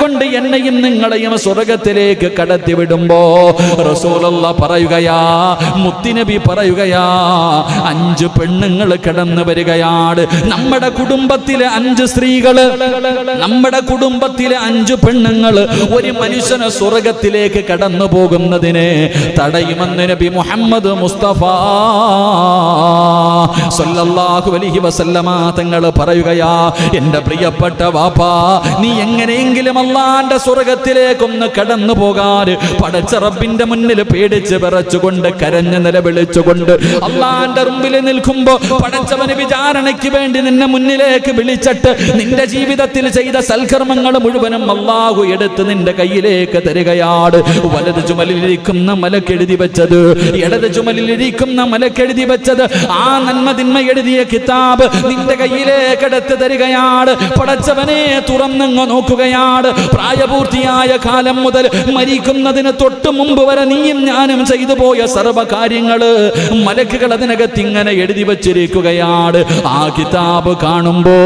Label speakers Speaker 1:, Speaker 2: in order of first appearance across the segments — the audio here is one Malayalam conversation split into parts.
Speaker 1: കൊണ്ട് എന്നെയും നിങ്ങളെയും സ്വർഗത്തിലേക്ക് കടത്തിവിടുമ്പോ റസൂലുള്ളാഹി പറയുകയാ, മുത്തുനബി പറയുകയാ, 5 പെണ്ണുങ്ങൾ കടന്നു വരികയാണ്. നമ്മുടെ കുടുംബത്തിലെ 5 സ്ത്രീകള്, നമ്മുടെ കുടുംബത്തിലെ 5 പെണ്ണുങ്ങൾ ഒരു മനുഷ്യന് സ്വർഗത്തിലേക്ക് കടന്നു പോകുന്നതിനെ തടയുമെന്ന് നബി മുഹമ്മദ് മുസ്തഫ സല്ലല്ലാഹു അലൈഹി വസല്ലമ തങ്ങൾ പറയുകയാ, എന്റെ പ്രിയപ്പെട്ട വാപ്പാ, നീ എങ്ങനെയെങ്കിലും അല്ലാഹുവിന്റെ സ്വർഗത്തിലേക്കൊന്ന് കടന്നു പോകാൻ പടച്ച റബ്ബിന്റെ മുന്നിൽ പേടിച്ച് വിറച്ചുകൊണ്ട് കരഞ്ഞ് നിലവിളിച്ചുകൊണ്ട് അല്ലാഹുവിന്റെ മുമ്പിൽ നിൽക്കുമ്പോ പടച്ചവന് വിചാരണയ്ക്ക് വേണ്ടി നിന്നെ മുന്നിലേക്ക് വിളിച്ചിട്ട് നിന്റെ ജീവിതത്തിൽ ചെയ്ത സൽക്കർമ്മങ്ങൾ മുഴുവനും അല്ലാഹു എടുത്ത് നിന്റെ കയ്യിലേക്ക് തരികയാണ്. വലത് ചുമലിലിരിക്കുന്ന മലക്കെഴുതി വെച്ചത്, ഇടത് ചുമലിലിരിക്കുന്ന മലക്കെഴുതി വെച്ചത്, ആ നന്മ തിന്മ എഴുതിയ കിതാബ് നിന്റെ കയ്യിലേക്ക് എടുത്ത് തരികയാണ്. പടച്ചവനെ തുറന്നങ്ങ് നോക്കുകയാണ്. പ്രായപൂർത്തിയായ കാലം മുതൽ മരിക്കുന്നതിന് തൊട്ട് മുമ്പ് വരെ നീയും ഞാനും ചെയ്തു പോയ സർവ്വ കാര്യങ്ങള് മലക്കുകൾ അതിനകത്ത് ഇങ്ങനെ എഴുതി വച്ചിരിക്കുകയാണ്. ആ കിതാബ് കാണുമ്പോ,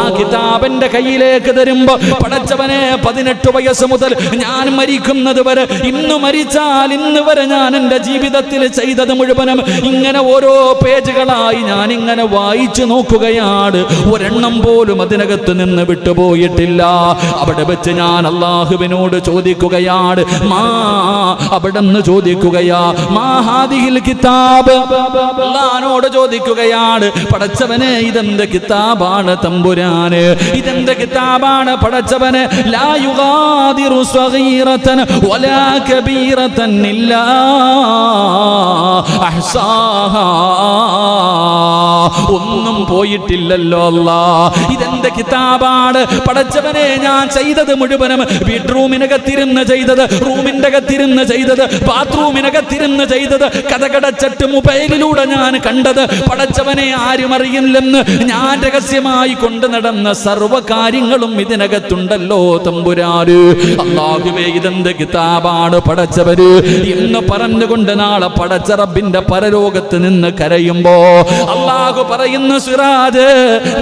Speaker 1: ആ കിതാബിന്റെ കയ്യിലേക്ക് തരുമ്പോ പടച്ചവനെ 18 വയസ്സ് മുതൽ ഞാൻ മരിക്കുന്നത് വരെ, ഇന്ന് മരിച്ചാൽ ഇന്ന് വരെ ഞാൻ എൻ്റെ ജീവിതത്തിൽ ചെയ്തത് മുഴുവനും ഇങ്ങനെ ഓരോ പേജുകളായി ഞാൻ ഇങ്ങനെ വായിച്ചു നോക്കുകയാണ്. ഒരെണ്ണം പോലും അതിനകത്ത് നിന്ന് വിട്ടുപോയിട്ടില്ല. അവിടെ വെച്ച് ഞാൻ അല്ലാഹുവിനോട് ചോദിക്കുകയാണ്, അവിടെ നിന്ന് ചോദിക്കുകയാ, മാ ഹാദിഹിൽ കിതാബ്, അല്ലാഹുവിനോട് ചോദിക്കുകയാണ്, പടച്ചവനെ ഇതെന്ത് കിതാബാണ് തമ്പുരാന്, ഇതെന്ത് കിതാബാണ് പടച്ചവനെ. ലാ യുഗാദിറു സഗീറതൻ വലാ കബീറതൻ ഇല്ലാ അഹ്സാഹാ, ഒന്നും പോയിട്ടില്ലല്ലോ അല്ലാ. ഇതെന്ത് കിതാബാണ് പടച്ചവനെ. ഞാൻ ചെയ്തത് മുഴുവനും ബെഡ്റൂമിനകത്തിരുന്ന് ചെയ്തത്, റൂമിന്റെ അകത്തിരുന്ന് ചെയ്തത്, ബാത്റൂമിനകത്തിരുന്ന് ചെയ്തത്, കഥകടച്ചിട്ട് മൊബൈലിലൂടെ ഞാൻ കണ്ടത്, പടച്ചവനെ ആരും അറിയില്ലെന്ന് ഞാൻ രഹസ്യമായി കൊണ്ടു നടന്ന സർവ്വ കാര്യങ്ങളും ഇതിനകത്തുണ്ടല്ലോ തമ്പുരാന്. അല്ലാഹുവേ ഇതെന്ത് കിതാബാണ് പടച്ചവര് എന്ന് പറഞ്ഞുകൊണ്ട് നാളെ പടച്ച റബ്ബിന്റെ പരലോകത്ത് നിന്ന് കരയുമ്പോ അല്ലാഹു പറയുന്ന, സിറാജ്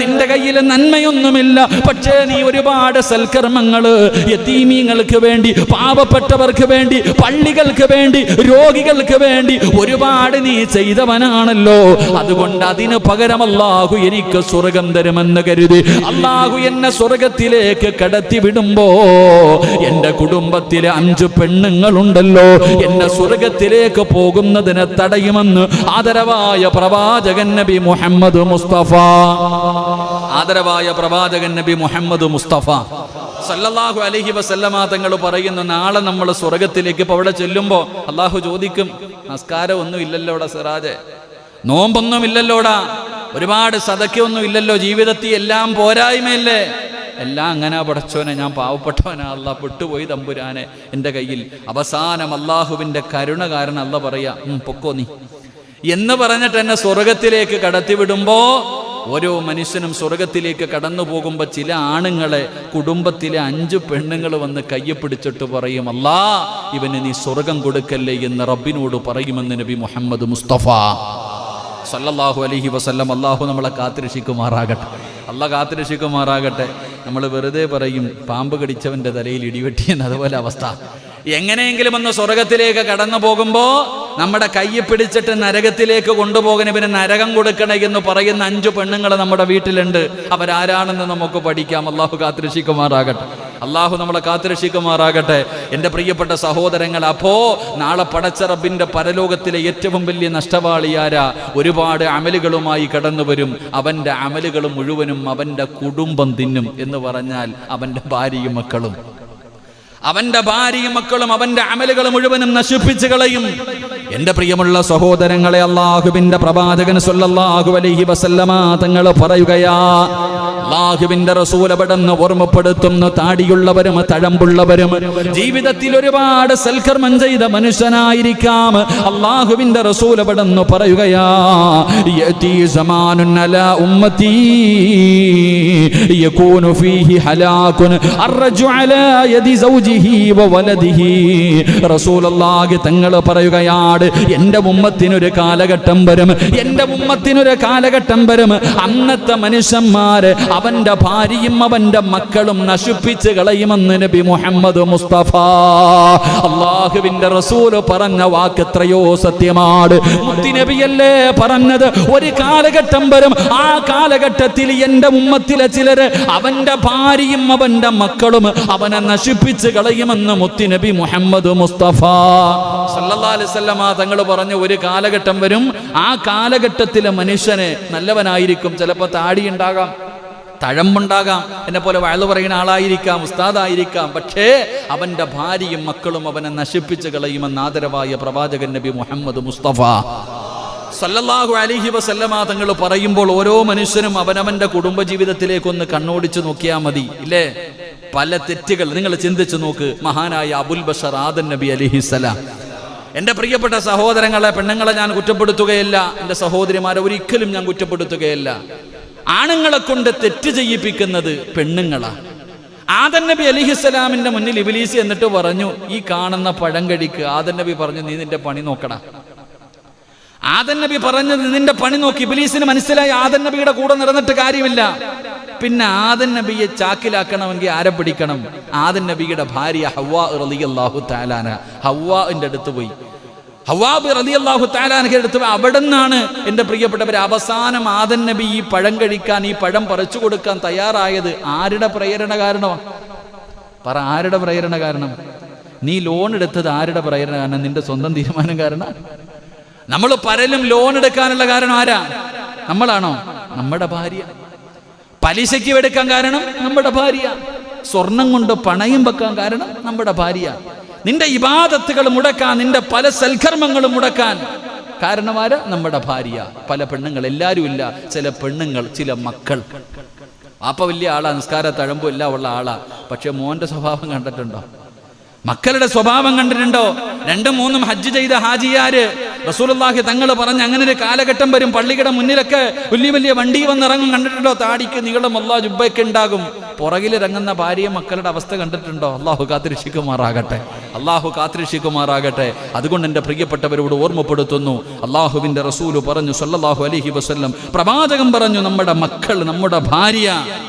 Speaker 1: നിന്റെ കയ്യിൽ നന്മയൊന്നുമില്ല, പക്ഷേ നീ ഒരുപാട് സൽക്കർമ്മങ്ങള് യതീമീങ്ങൾക്ക് വേണ്ടി, പാവപ്പെട്ടവർക്ക് വേണ്ടി, പള്ളികൾക്ക് വേണ്ടി, രോഗികൾക്ക് വേണ്ടി ഒരുപാട് നീ ചെയ്തവനാണല്ലോ. അതുകൊണ്ട് അതിന് പകരം അല്ലാഹു എനിക്ക് സ്വർഗം തരുമെന്ന് കരുതി അല്ലാഹു എന്നെ സ്വർഗത്തിലേക്ക് കടത്തി വിടുമ്പോ എന്റെ കുടുംബത്തിലെ 5 പെണ്ണുങ്ങളുണ്ടല്ലോ എന്നെ സ്വർഗത്തിലേക്ക് പോകുന്നതിനെ തടയുമെന്ന് ആദരവായ പ്രവാചകൻ നബി മുഹമ്മദ് മുസ്തഫ, ആദരവായ പ്രവാചകൻ നബി മുഹമ്മദ് മുസ്തഫ സല്ലല്ലാഹു അലൈഹി വസല്ലമ തങ്ങൾ പറയുന്നു, നാളെ നമ്മൾ സ്വർഗത്തിലേക്ക് ഇപ്പൊ അവിടെ ചെല്ലുമ്പോ അല്ലാഹു ചോദിക്കും, നമസ്കാരം ഒന്നും ഇല്ലല്ലോടാ സിറാജെ, നോമ്പൊന്നും ഇല്ലല്ലോടാ, ഒരുപാട് സദഖയൊന്നും ഇല്ലല്ലോ, ജീവിതത്തിൽ എല്ലാം പോരായ്മയല്ലേ, എല്ലാം അങ്ങനെ പടച്ചോനെ, ഞാൻ പാവപ്പെട്ടവനാ അല്ലാ, പെട്ടുപോയി തമ്പുരാനെ എൻ്റെ കയ്യിൽ. അവസാനം അല്ലാഹുവിൻ്റെ കരുണ കാരണം അല്ലാ പറയാ, പൊക്കോ നീ എന്ന് പറഞ്ഞിട്ട് എന്നെ സ്വർഗത്തിലേക്ക് കടത്തിവിടുമ്പോ, ഓരോ മനുഷ്യനും സ്വർഗത്തിലേക്ക് കടന്നു പോകുമ്പോൾ ചില ആണുങ്ങളെ കുടുംബത്തിലെ 5 പെണ്ണുങ്ങൾ വന്ന് കയ്യെ പിടിച്ചിട്ട് പറയും, അല്ലാ ഇവന് നീ സ്വർഗം കൊടുക്കല്ലേ എന്ന് റബ്ബിനോട് പറയുമെന്ന് നബി മുഹമ്മദ് മുസ്തഫ സല്ലല്ലാഹു അലൈഹി വസല്ലം. അല്ലാഹു നമ്മളെ കാത്തുരക്ഷിക്കുമാറാകട്ടെ, അല്ലാഹ് കാത്തുരക്ഷിക്കുമാറാകട്ടെ. നമ്മൾ വെറുതെ പറയും പാമ്പ് കടിച്ചവൻ്റെ തലയിൽ ഇടിവെട്ടിയെന്ന്, അതുപോലെ അവസ്ഥ. എങ്ങനെയെങ്കിലും ഒന്ന് സ്വർഗത്തിലേക്ക് കടന്നു പോകുമ്പോൾ നമ്മുടെ കയ്യെ പിടിച്ചിട്ട് നരകത്തിലേക്ക് കൊണ്ടുപോകാൻ ഇവന് നരകം കൊടുക്കണേ എന്ന് പറയുന്ന 5 പെണ്ണുങ്ങൾ നമ്മുടെ വീട്ടിലുണ്ട്. അവരാരാണെന്ന് നമുക്ക് പഠിക്കാം. അല്ലാഹു കാത്തുരക്ഷിക്കുമാറാകട്ടെ, അല്ലാഹു നമ്മളെ കാത്തുരക്ഷിക്കുമാറാകട്ടെ. എൻ്റെ പ്രിയപ്പെട്ട സഹോദരങ്ങൾ, അപ്പോ നാളെ പടച്ച റബ്ബിൻ്റെ പരലോകത്തിലെ ഏറ്റവും വലിയ നഷ്ടവാളിയാരാ? ഒരുപാട് അമലുകളുമായി കടന്നു വരും. അവൻ്റെ അമലുകൾ മുഴുവനും അവൻ്റെ കുടുംബം തിന്നും എന്ന് പറഞ്ഞാൽ അവൻ്റെ ഭാര്യയും മക്കളും, അവന്റെ ഭാര്യയും മക്കളും അവന്റെ അമലുകൾ മുഴുവനും നശിപ്പിച്ചു കളയും. എന്റെ പ്രിയമുള്ള സഹോദരങ്ങളെ, അല്ലാഹുവിന്റെ പ്രവാചകൻ സല്ലല്ലാഹു അലൈഹി വസല്ലമ തങ്ങൾ പറയുകയാ, അല്ലാഹുവിന്റെ റസൂൽ അവിടുന്ന് ഓർമ്മപ്പെടുത്തുന്നു, താടിയുള്ളവരും തഴമ്പുള്ളവരും ജീവിതത്തിൽ ഒരുപാട് സൽക്കർമ്മം ചെയ്ത മനുഷ്യനായിരിക്കാം. അല്ലാഹുവിന്റെ റസൂൽ അവിടുന്ന് പറയുകയാ, യഅതി സമാനുൻ അലാ ഉമ്മതി യകൂനു ഫീഹി ഹലാകുൻ അർറജു അലാ യദി സൗജിഹി വവലദിഹി. റസൂലുള്ളാഹി തങ്ങൾ പറയുകയാണ്, എൻ്റെ ഉമ്മത്തിനൊരു കാലഘട്ടം വരും, എൻ്റെ എന്റെ ഉമ്മത്തിനൊരു കാലഘട്ടം വരും, അന്നത്തെ മനുഷ്യന്മാര് അവന്റെ ഭാര്യയും അവന്റെ മക്കളും നശിപ്പിച്ച് കളയുമെന്ന് നബി മുഹമ്മദ് മുസ്തഫ. അള്ളാഹുവിന്റെ റസൂല് പറഞ്ഞ വാക്ക് എത്രയോ സത്യമാണ്. മുത്തുനബിയല്ലേ പറഞ്ഞത്, ഒരു കാലഘട്ടം വരും, ആ കാലഘട്ടത്തിൽ എന്റെ ഉമ്മത്തിലെ ചിലര് അവന്റെ ഭാര്യയും അവന്റെ മക്കളും അവനെ നശിപ്പിച്ച് കളയുമെന്ന് മുത്തുനബി മുഹമ്മദ് മുസ്തഫ സല്ലല്ലാഹു അലൈഹി വസല്ലമ തങ്ങൾ പറഞ്ഞു. ഒരു കാലഘട്ടം വരും, ആ കാലഘട്ടത്തിലെ മനുഷ്യന് നല്ലവനായിരിക്കും, ചിലപ്പോൾ താടിയുണ്ടാകാം, തഴമ്പുണ്ടാകാം, എന്നെ പോലെ വയലു പറയുന്ന ആളായിരിക്കാം, ഉസ്താദായിരിക്കാം, പക്ഷേ അവന്റെ ഭാര്യയും മക്കളും അവനെ നശിപ്പിച്ച് കളയുമെന്ന് ആദരവായ പ്രവാചകൻ നബി മുഹമ്മദ് മുസ്തഫ സല്ലല്ലാഹു അലൈഹി വസല്ലമ തങ്ങൾ പറയുമ്പോൾ ഓരോ മനുഷ്യനും അവനവന്റെ കുടുംബജീവിതത്തിലേക്കൊന്ന് കണ്ണോടിച്ച് നോക്കിയാൽ മതി, ഇല്ലേ? പല തെറ്റുകൾ നിങ്ങൾ ചിന്തിച്ചു നോക്ക്. മഹാനായ അബുൽ ബഷർ ആദം നബി അലൈഹിസ്സലാം. എൻ്റെ പ്രിയപ്പെട്ട സഹോദരങ്ങളെ, പെണ്ണുങ്ങളെ ഞാൻ കുറ്റപ്പെടുത്തുകയല്ല, എൻ്റെ സഹോദരിമാരെ ഒരിക്കലും ഞാൻ കുറ്റപ്പെടുത്തുകയല്ല. ആണുങ്ങളെ കൊണ്ട് തെറ്റ് ചെയ്യിപ്പിക്കുന്നത് പെണ്ണുങ്ങളാണ്. ആദം നബി അലൈഹിസ്സലാമിന്റെ മുന്നിൽ ഇബ്ലീസ് എന്നിട്ട് പറഞ്ഞു, ഈ കാണുന്ന പഴം കഴിക്ക്. ആദം നബി പറഞ്ഞു, നീ നിന്റെ പണി നോക്കടാ. ആദം നബി പറഞ്ഞത് നിന്റെ പണി നോക്കി. ഇബ്ലീസിന് മനസ്സിലായി ആദം നബിയുടെ കൂടെ നടന്നിട്ട് കാര്യമില്ല. പിന്നെ ആദം നബിയെ ചാക്കിലാക്കണമെങ്കിൽ ആരെ പിടിക്കണം? ആദം നബിയുടെ ഭാര്യ ഹവ്വാ റളിയല്ലാഹു തആല അൻഹ. ഹവ്വാന്റെ അടുത്ത് പോയി, ഹവ്വാ റളിയല്ലാഹു തആല അൻഹയുടെ അടുത്ത് പോയി. അവിടെ നിന്നാണ് എൻ്റെ പ്രിയപ്പെട്ടവർ അവസാനം ആദം നബി ഈ പഴം കഴിക്കാൻ, ഈ പഴം പറിച്ചു കൊടുക്കാൻ തയ്യാറായത്. ആരുടെ പ്രേരണ കാരണമാണ്? പറ, ആരുടെ പ്രേരണ കാരണം? നീ ലോൺ എടുത്തത് ആരുടെ പ്രേരണ കാരണം? നിന്റെ സ്വന്തം തീരുമാനം കാരണം? നമ്മൾ പലരും ലോൺ എടുക്കാനുള്ള കാരണം ആരാ? നമ്മളാണോ? നമ്മുടെ ഭാര്യ. പലിശയ്ക്ക് എടുക്കാൻ കാരണം നമ്മുടെ ഭാര്യ. സ്വർണം കൊണ്ട് പണയം വെക്കാൻ കാരണം നമ്മുടെ ഭാര്യ. നിന്റെ ഇബാദത്തുകൾ മുടക്കാൻ, നിന്റെ പല സൽക്കർമ്മങ്ങളും മുടക്കാൻ കാരണമാര്? നമ്മുടെ ഭാര്യ. പല പെണ്ണുങ്ങൾ, എല്ലാവരും ഇല്ല, ചില പെണ്ണുങ്ങൾ, ചില മക്കൾ. വാപ്പ വലിയ ആളാ, നിസ്കാര തഴമ്പും എല്ലാം ഉള്ള ആളാ, പക്ഷെ മോന്റെ സ്വഭാവം കണ്ടിട്ടുണ്ടോ? മക്കളുടെ സ്വഭാവം കണ്ടിട്ടുണ്ടോ? 2-3 ഹജ്ജ് ചെയ്ത ഹാജിയാര് റസൂലുള്ളാഹി തങ്ങൾ പറഞ്ഞ് അങ്ങനെ ഒരു കാലഘട്ടം വരും, പള്ളിയുടെ മുന്നിലൊക്കെ വലിയ വലിയ വണ്ടി വന്നിറങ്ങും. കണ്ടിട്ടുണ്ടോ? താടിക്ക് നീളം അല്ലാഹ് ജുബ്ബയൊക്കെ ഉണ്ടാകും. പുറകിലിറങ്ങുന്ന ഭാര്യയും മക്കളുടെ അവസ്ഥ കണ്ടിട്ടുണ്ടോ? അള്ളാഹു കാത്തിരക്ഷിക്കുമാറാകട്ടെ, അള്ളാഹു കാത്തിരക്ഷിക്കുമാറാകട്ടെ. അതുകൊണ്ട് എൻ്റെ പ്രിയപ്പെട്ടവരോട് ഓർമ്മപ്പെടുത്തുന്നു, അള്ളാഹുവിൻ്റെ റസൂല് പറഞ്ഞു സല്ലല്ലാഹു അലൈഹി വസല്ലം, പ്രവാചകൻ പറഞ്ഞു, നമ്മുടെ മക്കൾ, നമ്മുടെ ഭാര്യ,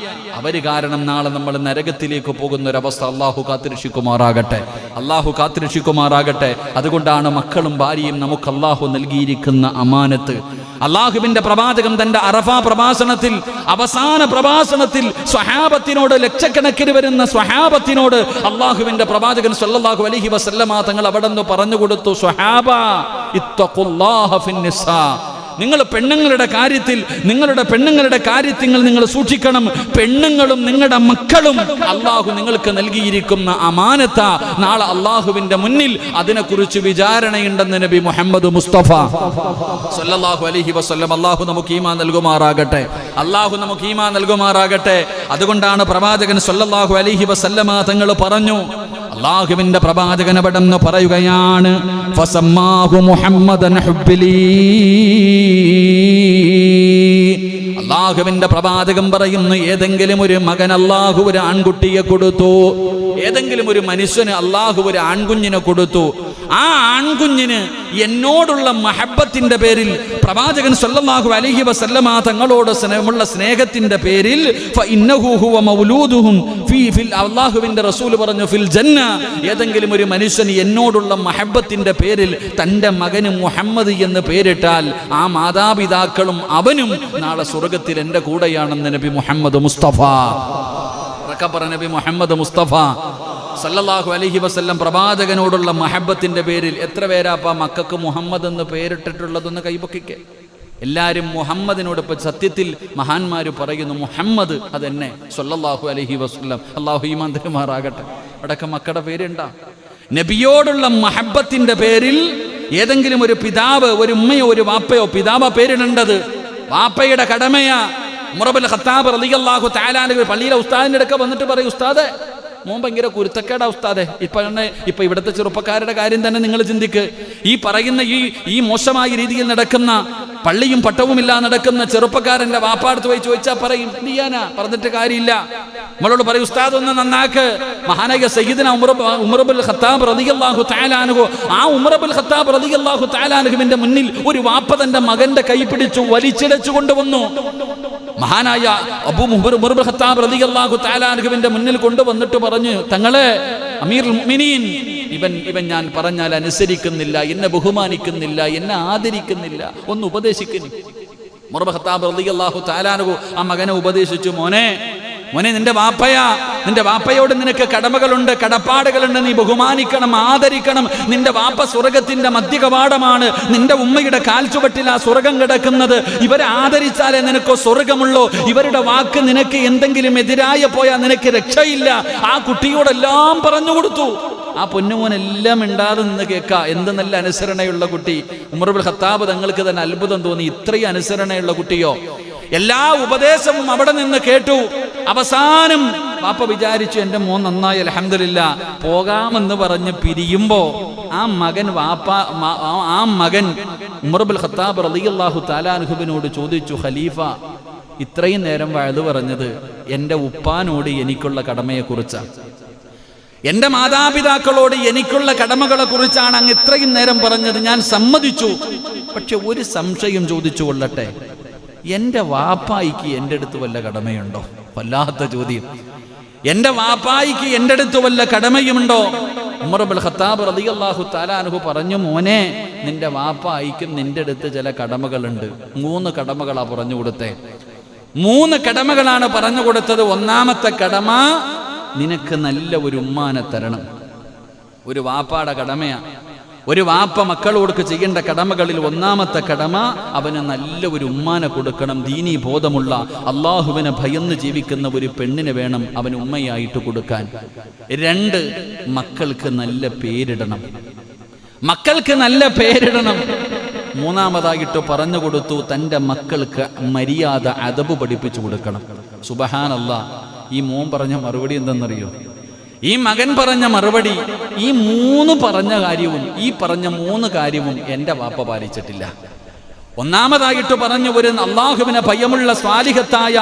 Speaker 1: അവര് കാരണം നാളെ നമ്മൾ നരകത്തിലേക്ക് പോകുന്ന ഒരവസ്ഥ അള്ളാഹു കാത്തിരക്ഷിക്കുമാറാകട്ടെ, അള്ളാഹു കാത്തിരക്ഷിക്കുമാറാകട്ടെ. അതുകൊണ്ടാണ് മക്കളും ഭാര്യയും നമുക്ക് അള്ളാഹു നൽകിയിരിക്കുന്ന അമാനത്ത്. അള്ളാഹുവിന്റെ പ്രവാചകൻ തന്റെ അറഫ പ്രഭാഷണത്തിൽ, അവസാന പ്രഭാഷണത്തിൽ സ്വഹാബത്തിനോട്, ലക്ഷക്കണക്കിന് വരുന്ന സ്വഹാബത്തിനോട് അള്ളാഹുവിന്റെ പ്രവാചകൻ സല്ലല്ലാഹു അലൈഹി വസല്ലമ തങ്ങൾ അവിടെ നിന്ന് പറഞ്ഞു കൊടുത്തു, സ്വഹാബ ഇത്തഖുല്ലാഹ ഫിന്നിസാ, നിങ്ങൾ പെണ്ണുങ്ങളുടെ കാര്യത്തിൽ, നിങ്ങളുടെ പെണ്ണുങ്ങളുടെ കാര്യത്തിൽ നിങ്ങൾ സൂക്ഷിക്കണം. പെണ്ണുങ്ങളും നിങ്ങളുടെ മക്കളും അള്ളാഹു നിങ്ങൾക്ക് നൽകിയിരിക്കുന്ന അമാനത്ത. നാളെ അള്ളാഹുവിന്റെ മുന്നിൽ അതിനെക്കുറിച്ച് വിചാരണയുണ്ടെന്ന് നബി മുഹമ്മദ് മുസ്തഫ സല്ലല്ലാഹു അലൈഹി വസല്ലം. അള്ളാഹു നമുക്ക് ഈമാൻ നൽകുമാറാകട്ടെ, അള്ളാഹു നമുക്ക് ഈമാൻ നൽകുമാറാകട്ടെ. അതുകൊണ്ടാണ് പ്രവാചകൻ സല്ലല്ലാഹു അലൈഹി വസല്ലമ തങ്ങൾ പറഞ്ഞു, അള്ളാഹുവിന്റെ പ്രവാചകൻ അവിടെ നിന്ന് പറയുകയാണ്, ഫസമ്മാഹു മുഹമ്മദൻ ഹുബ്ബിലീ. അള്ളാഹുവിന്റെ പ്രവാചകൻ പറയുന്നു, ഏതെങ്കിലും ഒരു മകൻ അള്ളാഹു ഒരു ആൺകുട്ടിയെ കൊടുത്തു, ഏതെങ്കിലും ഒരു മനുഷ്യന് അള്ളാഹു ഒരു ആൺകുഞ്ഞിനെ കൊടുത്തു, ആ ആൺകുഞ്ഞിന് എന്നോടുള്ള മഹബത്തിന്റെ പേരിൽ, പ്രവാചകൻ സല്ലല്ലാഹു അലൈഹി വസല്ലമ തങ്ങളോട് സ്നേഹമുള്ള സ്നേഹത്തിന്റെ പേരിൽ, ഫഇന്നഹു ഹുവ മൗലൂദുഹും ഫിൽ, അള്ളാഹുവിന്റെ റസൂൽ പറഞ്ഞു, ഫിൽ ജന്ന, ഏതെങ്കിലും ഒരു മനുഷ്യൻ എന്നോടുള്ള മഹബത്തിന്റെ പേരിൽ തന്റെ മകന് മുഹമ്മദ് എന്ന് പേരിട്ടാൽ ആ മാതാപിതാക്കളും അവനും നാളെ സ്വർഗത്തിൽ എൻ്റെ കൂടെയാണെന്ന് നബി മുഹമ്മദ് മുസ്തഫ, നബി മുഹമ്മദ് മുസ്തഫ സല്ലല്ലാഹു അലൈഹി വസല്ലം പ്രവാചകനോടുള്ള മഹബത്തിന്റെ പേരിൽ. എത്ര പേരാപ്പാ മക്കൾക്ക് മുഹമ്മദ് എന്ന് പേരിട്ടിട്ടുള്ളതെന്ന് കൈപൊക്കിക്കെ. എല്ലാവരും മുഹമ്മദിനോട്, ഇപ്പൊ സത്യത്തിൽ മഹാന്മാര് പറയുന്നു മുഹമ്മദ് അതെന്നെ സല്ലല്ലാഹു അലൈഹി വസല്ലം. അല്ലാഹു ഈമാൻ തരുമാറാകട്ടെ. അവിടെയൊക്കെ മക്കളുടെ പേരുണ്ടാ. നബിയോടുള്ള മഹബത്തിന്റെ പേരിൽ ഏതെങ്കിലും ഒരു പിതാവ്, ഒരു ഉമ്മയോ ഒരു വാപ്പയോ പിതാവ് പേരിടേണ്ടത് വാപ്പയുടെ കടമയാ. ഉമർ ഇബ്നുൽ ഖത്താബ് റളിയല്ലാഹു തആല അൻഹു പള്ളിയിലെ ഉസ്താദിന്റെ അടുക്ക വന്നിട്ട് പറയും, ഉസ്താദേ മോൻ ഭയങ്കര കുരുത്തക്കേടാ ഉസ്താദെ. ഇപ്പൊ ഇവിടുത്തെ ചെറുപ്പക്കാരുടെ കാര്യം തന്നെ നിങ്ങൾ ചിന്തിക്ക്. ഈ പറയുന്ന ഈ മോശമായ രീതിയിൽ നടക്കുന്ന പള്ളിയും പട്ടവുമില്ല നടക്കുന്ന ചെറുപ്പക്കാരന്റെ വാപ്പാടുത്ത് പോയി ചോദിച്ചാൽ പറയും നീയാനാ പറഞ്ഞിട്ട് കാര്യമില്ല. നമ്മളോട് പറയും ഉസ്താദ് ഒന്ന് നന്നാക്ക്. മഹാനായ സയ്യിദുന ഉമർ ഇബ്നുൽ ഖത്താബ് റളിയല്ലാഹു തആല അൻഹു, ആ ഉമർ ഇബ്നുൽ ഖത്താബ് റളിയല്ലാഹു തആല അൻഹുവിന്റെ മുന്നിൽ ഒരു വാപ്പ തന്റെ മകന്റെ കൈ പിടിച്ചു വലിച്ചിടച്ചു കൊണ്ടുവന്നു. മഹാനായ ഉമർ ഇബ്നുൽ ഖത്താബ് റളിയല്ലാഹു തആല അൻഹുവിന്റെ മുന്നിൽ കൊണ്ടുവന്നിട്ട് പറഞ്ഞു, തങ്ങളെ അമീറുൽ മുഅ്മിനീൻ, ഇവൻ ഞാൻ പറഞ്ഞാൽ അനുസരിക്കുന്നില്ല, എന്നെ ബഹുമാനിക്കുന്നില്ല, എന്നെ ആദരിക്കുന്നില്ല, ഒന്ന് ഉപദേശിക്കുന്നു. ഉമർ ഇബ്നുൽ ഖത്താബ് റളിയല്ലാഹു തആല അൻഹു ആ മകനെ ഉപദേശിച്ചു, മോനെ നിന്റെ വാപ്പയോട് നിനക്ക് കടമകളുണ്ട്, കടപ്പാടുകളുണ്ട്, നീ ബഹുമാനിക്കണം, ആദരിക്കണം. നിന്റെ വാപ്പ സ്വർഗത്തിന്റെ മധ്യകവാടമാണ്. നിന്റെ ഉമ്മയുടെ കാൽച്ചുവട്ടിൽ ആ സ്വർഗം കിടക്കുന്നത്. ഇവരെ ആദരിച്ചാലേ നിനക്ക് സ്വർഗമുള്ളൂ. ഇവരുടെ വാക്ക് നിനക്ക് എന്തെങ്കിലും എതിരായ പോയാൽ നിനക്ക് രക്ഷയില്ല. ആ കുട്ടിയോടെല്ലാം പറഞ്ഞു കൊടുത്തു. ആ പൊന്നുമോനെല്ലാം മിണ്ടാതെ നിന്ന് കേൾക്കാം. എന്ത് നല്ല അനുസരണയുള്ള കുട്ടി. ഉമർ ഇബ്നുൽ ഖത്താബ് തങ്ങൾക്ക് തന്നെ അത്ഭുതം തോന്നി, ഇത്രയും അനുസരണയുള്ള കുട്ടിയോ. എല്ലാ ഉപദേശവും അവിടെ നിന്ന് കേട്ടു. അവസാനം വാപ്പ വിചാരിച്ചു എന്റെ മോൻ നന്നായി അൽഹംദുലില്ലാ, പോകാമെന്ന് പറഞ്ഞ് പിരിയുമ്പോ ആ മകൻ ഉമർ ഇബ്നുൽ ഖത്താബ് റളിയല്ലാഹു തആല അൻഹുവിനോട് ചോദിച്ചു, ഖലീഫ, ഇത്രയും നേരം വഅദ് പറഞ്ഞത് എന്റെ ഉപ്പാനോട് എനിക്കുള്ള കടമയെക്കുറിച്ചാണ്, എന്റെ മാതാപിതാക്കളോട് എനിക്കുള്ള കടമകളെ കുറിച്ചാണ് അങ്ങ് ഇത്രയും നേരം പറഞ്ഞത്. ഞാൻ സമ്മതിച്ചു. പക്ഷെ ഒരു സംശയം ചോദിച്ചു കൊള്ളട്ടെ, എന്റെ വാപ്പായിക്ക് എൻ്റെ അടുത്ത് വല്ല കടമയുണ്ടോ? വല്ലാത്ത ചോദ്യം. എന്റെ വാപ്പായിക്ക് എൻ്റെ അടുത്ത് വല്ല കടമയുമുണ്ടോ? ഉമർ ഇബ്നുൽ ഖത്താബ് റളിയല്ലാഹു തആല അൻഹു പറഞ്ഞു, മോനെ, നിന്റെ വാപ്പായിക്കും നിന്റെ അടുത്ത് ചില കടമകളുണ്ട്. 3 കടമകളാ പറഞ്ഞു കൊടുത്തേ. 3 കടമകളാണ് പറഞ്ഞു കൊടുത്തത്. ഒന്നാമത്തെ കടമ, നിനക്ക് നല്ല ഒരു ഉമ്മാനെ തരണം. ഒരു വാപ്പാടെ കടമയാ. ഒരു വാപ്പ മക്കളോട് ചെയ്യേണ്ട കടമകളിൽ ഒന്നാമത്തെ കടമ, അവന് നല്ല ഒരു ഉമ്മാനെ കൊടുക്കണം. ദീനീ ബോധമുള്ള, അള്ളാഹുവിനെ ഭയന്ന് ജീവിക്കുന്ന ഒരു പെണ്ണിനെ വേണം അവന് ഉമ്മയായിട്ട് കൊടുക്കാൻ. 2, മക്കൾക്ക് നല്ല പേരിടണം. മക്കൾക്ക് നല്ല പേരിടണം. 3-മതായിട്ട് പറഞ്ഞു കൊടുത്തു, തൻ്റെ മക്കൾക്ക് മര്യാദ, അദബ് പഠിപ്പിച്ചു കൊടുക്കണം. സുബ്ഹാനല്ലാഹ്. ഈ മോൻ പറഞ്ഞ മറുപടി എന്തെന്നറിയോ? ഈ മകൻ പറഞ്ഞ മറുപടി, ഈ 3 പറഞ്ഞ കാര്യവും, ഈ പറഞ്ഞ 3 കാര്യവും എൻ്റെ വാപ്പ പാലിച്ചിട്ടില്ല. ഒന്നാമതായിട്ട് പറഞ്ഞു, ഒരു അള്ളാഹുവിനെ ഭയമുള്ള സ്വാലിഹത്തായ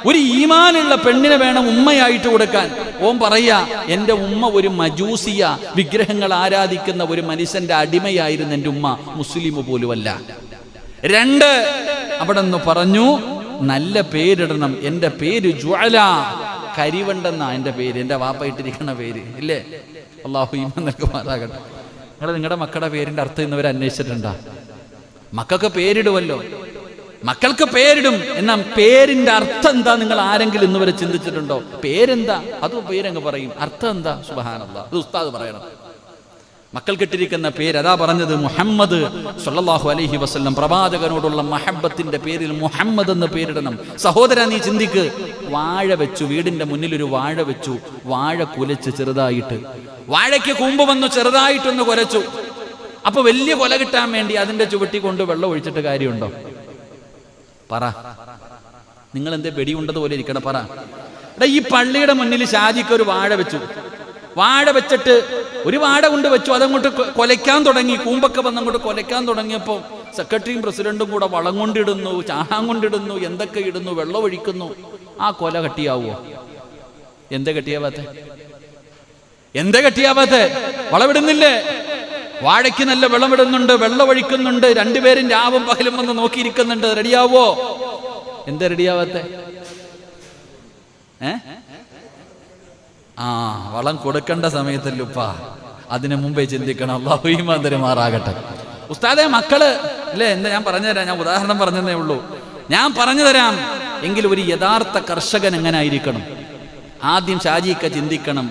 Speaker 1: ഒരു ഈമാനുള്ള പെണ്ണിനെ വേണം ഉമ്മയായിട്ട് കൊടുക്കാൻ. ഓൻ പറയാ, എൻ്റെ ഉമ്മ ഒരു മജൂസിയ, വിഗ്രഹങ്ങൾ ആരാധിക്കുന്ന ഒരു മനുഷ്യന്റെ അടിമയായിരുന്നു എൻ്റെ ഉമ്മ, മുസ്ലിം പോലുമല്ല. 2, അവിടെ നിന്ന് പറഞ്ഞു, നല്ല പേരിടണം. എൻ്റെ പേര് ജ്വാല, കരിവണ്ടെന്നാ എൻ്റെ പേര്, എൻ്റെ വാപ്പയിട്ടിരിക്കുന്ന പേര് ഇല്ലേ. അല്ലാഹു ഈമാൻ നൽകുമാറാകട്ടെ. നിങ്ങളുടെ മക്കളുടെ പേരിന്റെ അർത്ഥം ഇന്നവരെ അന്വേഷിച്ചിട്ടുണ്ടോ? മക്കൾക്ക് പേരിടുമല്ലോ, മക്കൾക്ക് പേരിടും. എന്നാൽ പേരിന്റെ അർത്ഥം എന്താ നിങ്ങൾ ആരെങ്കിലും ഇന്നുവരെ ചിന്തിച്ചിട്ടുണ്ടോ? പേരെന്താ? അത് പേരങ്ങ് പറയും. അർത്ഥം എന്താ? സുബ്ഹാനല്ലാഹ്. അത് ഉസ്താദ് പറയണം. മക്കൾക്കിട്ടിരിക്കുന്ന പേര് അതാ പറഞ്ഞത്, മുഹമ്മദ് സ്വല്ലല്ലാഹു അലൈഹി വസല്ലം, പ്രവാചകനോടുള്ള മഹബത്തിന്റെ പേരിൽ മുഹമ്മദ് എന്ന് പേരിടണം. സഹോദര, നീ ചിന്തിക്ക്. വാഴ വെച്ചു, വീടിന്റെ മുന്നിൽ ഒരു വാഴ വെച്ചു. വാഴ കുലച്ച് ചെറുതായിട്ട്, വാഴയ്ക്ക് കൂമ്പ് വന്നു, ചെറുതായിട്ടൊന്ന് കുലച്ചു. അപ്പൊ വലിയ കൊല കിട്ടാൻ വേണ്ടി അതിന്റെ ചുവട്ടി കൊണ്ട് വെള്ളം ഒഴിച്ചിട്ട് കാര്യമുണ്ടോ? പറ. നിങ്ങൾ എന്തേ വെടിയുണ്ടതുപോലെ ഇരിക്കണം. പറ. ഈ പള്ളിയുടെ മുന്നിൽ ഷാജിക്ക് ഒരു വാഴ വെച്ചു. വാഴ വെച്ചിട്ട് ഒരു വാഴ കൊണ്ട് വെച്ചു, അതങ്ങോട്ട് കൊലയ്ക്കാൻ തുടങ്ങി. കൂമ്പൊക്കെ വന്നങ്ങോട്ട് കൊലയ്ക്കാൻ തുടങ്ങിയപ്പോൾ സെക്രട്ടറിയും പ്രസിഡന്റും കൂടെ വളം കൊണ്ടിടുന്നു, ചാണകം കൊണ്ടിടുന്നു, എന്തൊക്കെ ഇടുന്നു, വെള്ളം ഒഴിക്കുന്നു. ആ കൊല കട്ടിയാവോ? എന്താ കട്ടിയാവാത്തെ? എന്താ കട്ടിയാവാത്തെ? വളമിടുന്നില്ലേ? വാഴയ്ക്ക് നല്ല വെള്ളമിടുന്നുണ്ട്, വെള്ളം ഒഴിക്കുന്നുണ്ട്, 2 പേരും രാവും പകലും വന്ന് നോക്കിയിരിക്കുന്നുണ്ട്. റെഡിയാവോ? എന്താ റെഡിയാവാത്തെ? വളം കൊടുക്കേണ്ട സമയത്തല്ലുപ്പാ, അതിനു മുമ്പേ ചിന്തിക്കണം. അല്ലാഹു ഈമാൻ തരുമാറാകട്ടെ. ഉസ്താദേ, മക്കള് അല്ലേ, എന്താ ഞാൻ പറഞ്ഞുതരാം. ഞാൻ ഉദാഹരണം പറഞ്ഞതേ ഉള്ളൂ. ഞാൻ പറഞ്ഞു തരാം. എങ്കിൽ ഒരു യഥാർത്ഥ കർഷകൻ എങ്ങനെ ആയിരിക്കണം? ആദ്യം ഷാജിക്ക ചിന്തിക്കണം,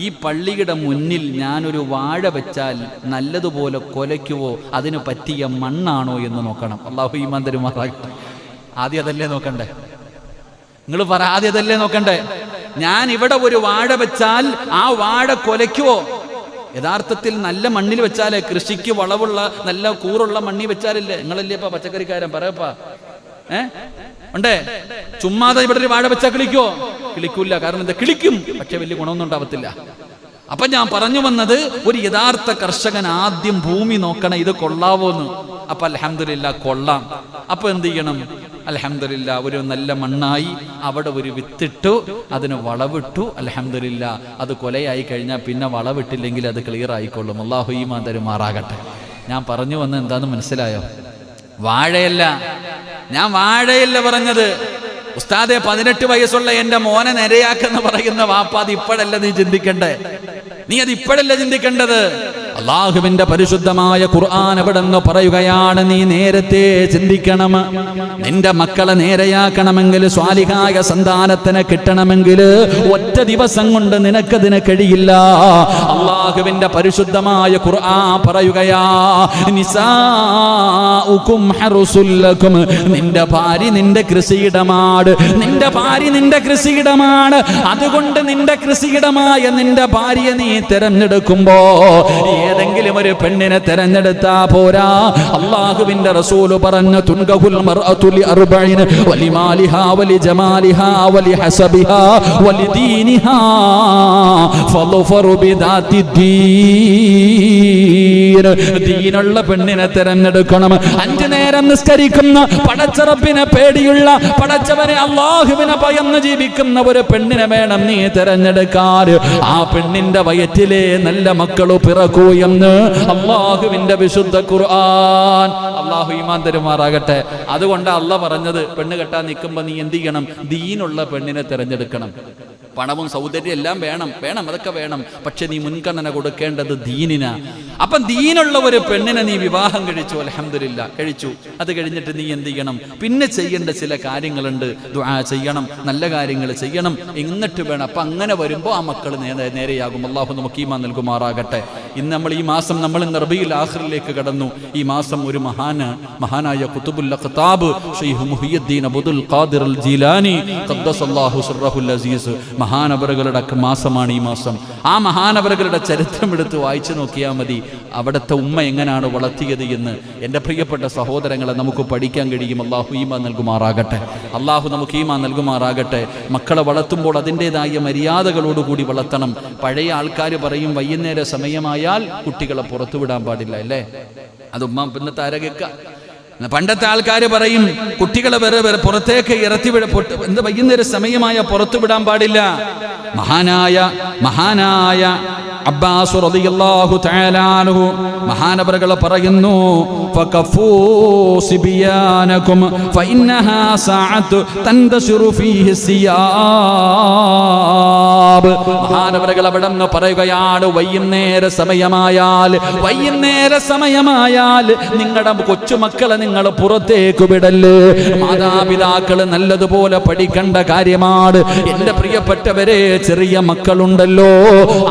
Speaker 1: ഈ പള്ളിയുടെ മുന്നിൽ ഞാനൊരു വാഴ വെച്ചാൽ നല്ലതുപോലെ കൊലയ്ക്കുവോ, അതിന് പറ്റിയ മണ്ണാണോ എന്ന് നോക്കണം. അല്ലാഹു ഈമാൻ തരുമാറാകട്ടെ. ആദ്യം അതല്ലേ നോക്കണ്ടേ? നിങ്ങൾ പറ, ആദ്യം അതല്ലേ നോക്കണ്ടേ? ഞാൻ ഇവിടെ ഒരു വാഴ വെച്ചാൽ ആ വാഴ കൊലയ്ക്കുവോ? യഥാർത്ഥത്തിൽ നല്ല മണ്ണിൽ വെച്ചാലേ, കൃഷിക്ക് വളവുള്ള നല്ല കൂറുള്ള മണ്ണിൽ വെച്ചാലല്ലേ. നിങ്ങളല്ലേ ഇപ്പൊ പച്ചക്കറിക്കാരൻ, പറയപ്പാ. ഉണ്ടേ? ചുമ്മാതെ ഇവിടെ ഒരു വാഴ വെച്ചാൽ കിളിക്കോ? കിളിക്കൂല. കാരണം എന്താ? കിളിക്കും, പക്ഷെ വലിയ ഗുണമൊന്നും ഉണ്ടാവത്തില്ല. അപ്പൊ ഞാൻ പറഞ്ഞു വന്നത്, ഒരു യഥാർത്ഥ കർഷകൻ ആദ്യം ഭൂമി നോക്കണം, ഇത് കൊള്ളാവോന്ന്. അപ്പൊ അൽഹംദുലില്ലാ കൊള്ളാം. അപ്പൊ എന്ത് ചെയ്യണം? അൽഹംദുലില്ലാ ഒരു നല്ല മണ്ണായി അവിടെ ഒരു വിത്തിട്ടു, അതിന് വളവിട്ടു. അൽഹംദുലില്ലാ അത് കൊലയായി കഴിഞ്ഞാൽ പിന്നെ വളവിട്ടില്ലെങ്കിൽ അത് ക്ലിയർ ആയിക്കൊള്ളും. അല്ലാഹു ഈമാൻ തരുമാറാകട്ടെ. ഞാൻ പറഞ്ഞു വന്നത് എന്താന്ന് മനസ്സിലായോ? വാഴയല്ല, ഞാൻ വാഴയല്ല പറഞ്ഞത്. ഉസ്താദെ 18 വയസ്സുള്ള എന്റെ മോനെ നിരയാക്കെന്ന് പറയുന്ന വാപ്പ, അത് ഇപ്പോഴല്ല നീ ചിന്തിക്കണ്ടേ, നീ അത് ഇപ്പോഴല്ല ചിന്തിക്കേണ്ടത്. അള്ളാഹുവിന്റെ പരിശുദ്ധമായ ഖുർആൻ എവിടെന്ന് പറയുകയാണ്, നീ നേരത്തെ ചിന്തിക്കണം. നിന്റെ മക്കളെ നേരെയാക്കണമെങ്കിൽ, സ്വാലിഹായ സന്താനത്തിനെ കിട്ടണമെങ്കിൽ ഒറ്റ ദിവസം കൊണ്ട് നിനക്കതിന് കഴിയില്ല. അള്ളാഹുവിന്റെ പരിശുദ്ധമായ ഖുർആൻ പറയുകയാ, നിസാഉകും ഹറുസുൽ ലക്കും. നിന്റെ ഭാര്യ നിന്റെ കൃഷിയിടമാണ്, നിന്റെ ഭാര്യ നിന്റെ കൃഷിയിടമാണ്. അതുകൊണ്ട് നിന്റെ കൃഷിയിടമായ നിന്റെ ഭാര്യ നീ തിരഞ്ഞെടുക്കുമ്പോ ഏതെങ്കിലും ഒരു പെണ്ണിനെ തിരഞ്ഞെടുത്താ പോരാ. അല്ലാഹുവിന്റെ റസൂൽ പറഞ്ഞു, തുൻകഹുൽ മർഅതു ലിഅർബഇൻ വലിമാലിഹാ വലിജമാലിഹാ വലിഹസബിഹാ വലിദീനിഹാ ഫളുഫറു ബിദാത്തിദ്ദീൻ. ദീനുള്ള പെണ്ണിനെ തിരഞ്ഞെടുക്കണം. 5 നേരം നിസ്കരിക്കുന്ന, പടച്ചറപ്പിനെ പേടിയുള്ള, പടച്ചവനെ അല്ലാഹുവിനെ ഭയന്ന് ജീവിക്കുന്ന ഒരു പെണ്ണിനെ വേണം നീ തിരഞ്ഞെടുക്കാൻ. ആ പെണ്ണിന്റെ വയറ്റിലെ നല്ല മക്കള് പിറക്കൂ എന്ന് അല്ലാഹുവിന്റെ വിശുദ്ധ ഖുർആൻ. അല്ലാഹു ഈമാൻ തരുമാറാകട്ടെ. അതുകൊണ്ട് അല്ലാഹ് പറഞ്ഞത്, പെണ്ണ് കെട്ടാൻ നിൽക്കുമ്പോ നീ എന്ത് ചെയ്യണം? ദീനുള്ള പെണ്ണിനെ തിരഞ്ഞെടുക്കണം. പണവും സൗന്ദര്യം എല്ലാം വേണം, അതൊക്കെ വേണം. പക്ഷെ നീ മുൻഗണന കൊടുക്കേണ്ടത് ദീനിനാ. അപ്പം ദീനുള്ള ഒരു പെണ്ണിനെ നീ വിവാഹം കഴിച്ചു, അൽഹംദുലില്ലാ കഴിച്ചു. അത് കഴിഞ്ഞിട്ട് നീ എന്ത് ചെയ്യണം? പിന്നെ ചെയ്യേണ്ട ചില കാര്യങ്ങളുണ്ട്. ദുആ ചെയ്യണം, നല്ല കാര്യങ്ങൾ ചെയ്യണം, എന്നിട്ട് വേണം. അപ്പം അങ്ങനെ വരുമ്പോൾ ആ മക്കൾ നേരെയാകും. അല്ലാഹു നമുക്ക് ഈമാൻ നൽകുമാറാകട്ടെ. ഇന്ന് നമ്മൾ ഈ മാസം നമ്മൾ റബീഉൽ ആഖിറിലേക്ക് കടന്നു. ഈ മാസം ഒരു മഹാനായ ഖുതുബുൽ അഖ്താബ് ശൈഖ് മുഹിയുദ്ദീൻ അബ്ദുൽ ഖാദിർ അൽ ജീലാനി ഖദ്ദസല്ലാഹു സിർറഹുൽ അസീസ് മഹാനവറുകളുടെ മാസമാണ് ഈ മാസം. ആ മഹാനവറുകളുടെ ചരിത്രം എടുത്ത് വായിച്ചു നോക്കിയാൽ മതി, അവിടുത്തെ ഉമ്മ എങ്ങനെയാണ് വളർത്തിയത് എന്ന്. എൻ്റെ പ്രിയപ്പെട്ട സഹോദരങ്ങളെ, നമുക്ക് പഠിക്കാൻ കഴിയും. അല്ലാഹു ഈമാൻ നൽകുമാറാകട്ടെ. അല്ലാഹു നമുക്ക് ഈമാൻ നൽകുമാറാകട്ടെ. മക്കളെ വളർത്തുമ്പോൾ അതിൻ്റെതായ മര്യാദകളോടുകൂടി വളർത്തണം. പഴയ ആൾക്കാർ പറയും, വൈകുന്നേര സമയമായാൽ കുട്ടികളെ പുറത്തുവിടാൻ പാടില്ല, അല്ലേ? അത് ഉമ്മ പിന്നത്തെ ആരകേക്ക. പണ്ടത്തെ ആൾക്കാർ പറയും, കുട്ടികളെ പുറത്തേക്ക് എന്താ വൈകുന്നേരം സമയമായ പുറത്തു വിടാൻ പാടില്ല. മഹാനായ അബ്ബാസ് റളിയല്ലാഹു തആല അൻഹു മഹാനവറുകൾ പറയുന്നു, ഫകഫൂ സിബിയാനകും ഫഇന്നഹാ സഅതു തൻതശിറു ഫീഹി സിയാബ്. മഹാനവറുകൾ അവിടെ നിന്ന് പറയുകയാണ്, വൈകുന്നേര സമയമായാൽ നിങ്ങളുടെ കൊച്ചുമക്കളെ നിങ്ങൾ പുറത്തേക്ക് വിടല്ലേ. മാതാപിതാക്കൾ നല്ലതുപോലെ പഠിക്കേണ്ട കാര്യമാണ്. എൻ്റെ പ്രിയപ്പെട്ടവരെ, ചെറിയ മക്കളുണ്ടല്ലോ,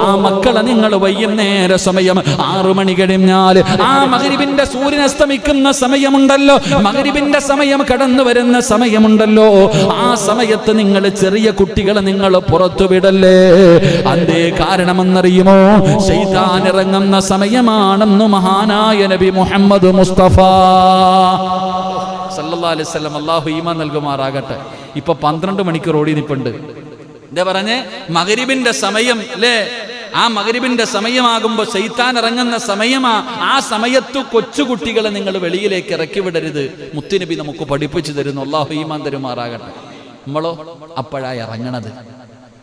Speaker 1: ആ മക്കളെ നിങ്ങൾ വൈകുന്നേര സമയം 6 മണി കഴിഞ്ഞാൽ, ആ മഗ്രിബിന്റെ സൂര്യൻ അസ്തമിക്കുന്ന സമയമുണ്ടല്ലോ, മഗ്രിബിന്റെ സമയം കടന്നു വരുന്ന സമയമുണ്ടല്ലോ, ആ സമയത്ത് നിങ്ങൾ ചെറിയ കുട്ടികളെ നിങ്ങൾ പുറത്തു വിടല്ലേ. അതേ കാരണമെന്നറിയുമോ? ശൈത്താൻ ഇറങ്ങുന്ന സമയമാണെന്ന് മഹാനായ നബി മുഹമ്മദ് മുസ്തഫ സല്ലല്ലാഹു അലൈഹി വസല്ലം. അല്ലാഹു ഈമാൻ നൽകുമാറാകട്ടെ. ഇപ്പൊ 12 മണിക്കൂർ ഓടി നിൽപ്പുണ്ട്. എന്താ പറഞ്ഞേ? മഗ്രിബിന്റെ സമയം അല്ലേ? ആ മഗ്രിബിന്റെ സമയമാകുമ്പോൾ ശൈത്താൻ ഇറങ്ങുന്ന സമയമാ. ആ സമയത്ത് കൊച്ചുകുട്ടികളെ നിങ്ങൾ വെളിയിലേക്ക് ഇറക്കി വിടരുത്. മുത്തുനബി നമുക്ക് പഠിപ്പിച്ചു തരുന്നു. അല്ലാഹു ഈമാൻ തരുമാറാകട്ടെ. നമ്മളോ അപ്പോഴാ ഇറങ്ങണത്.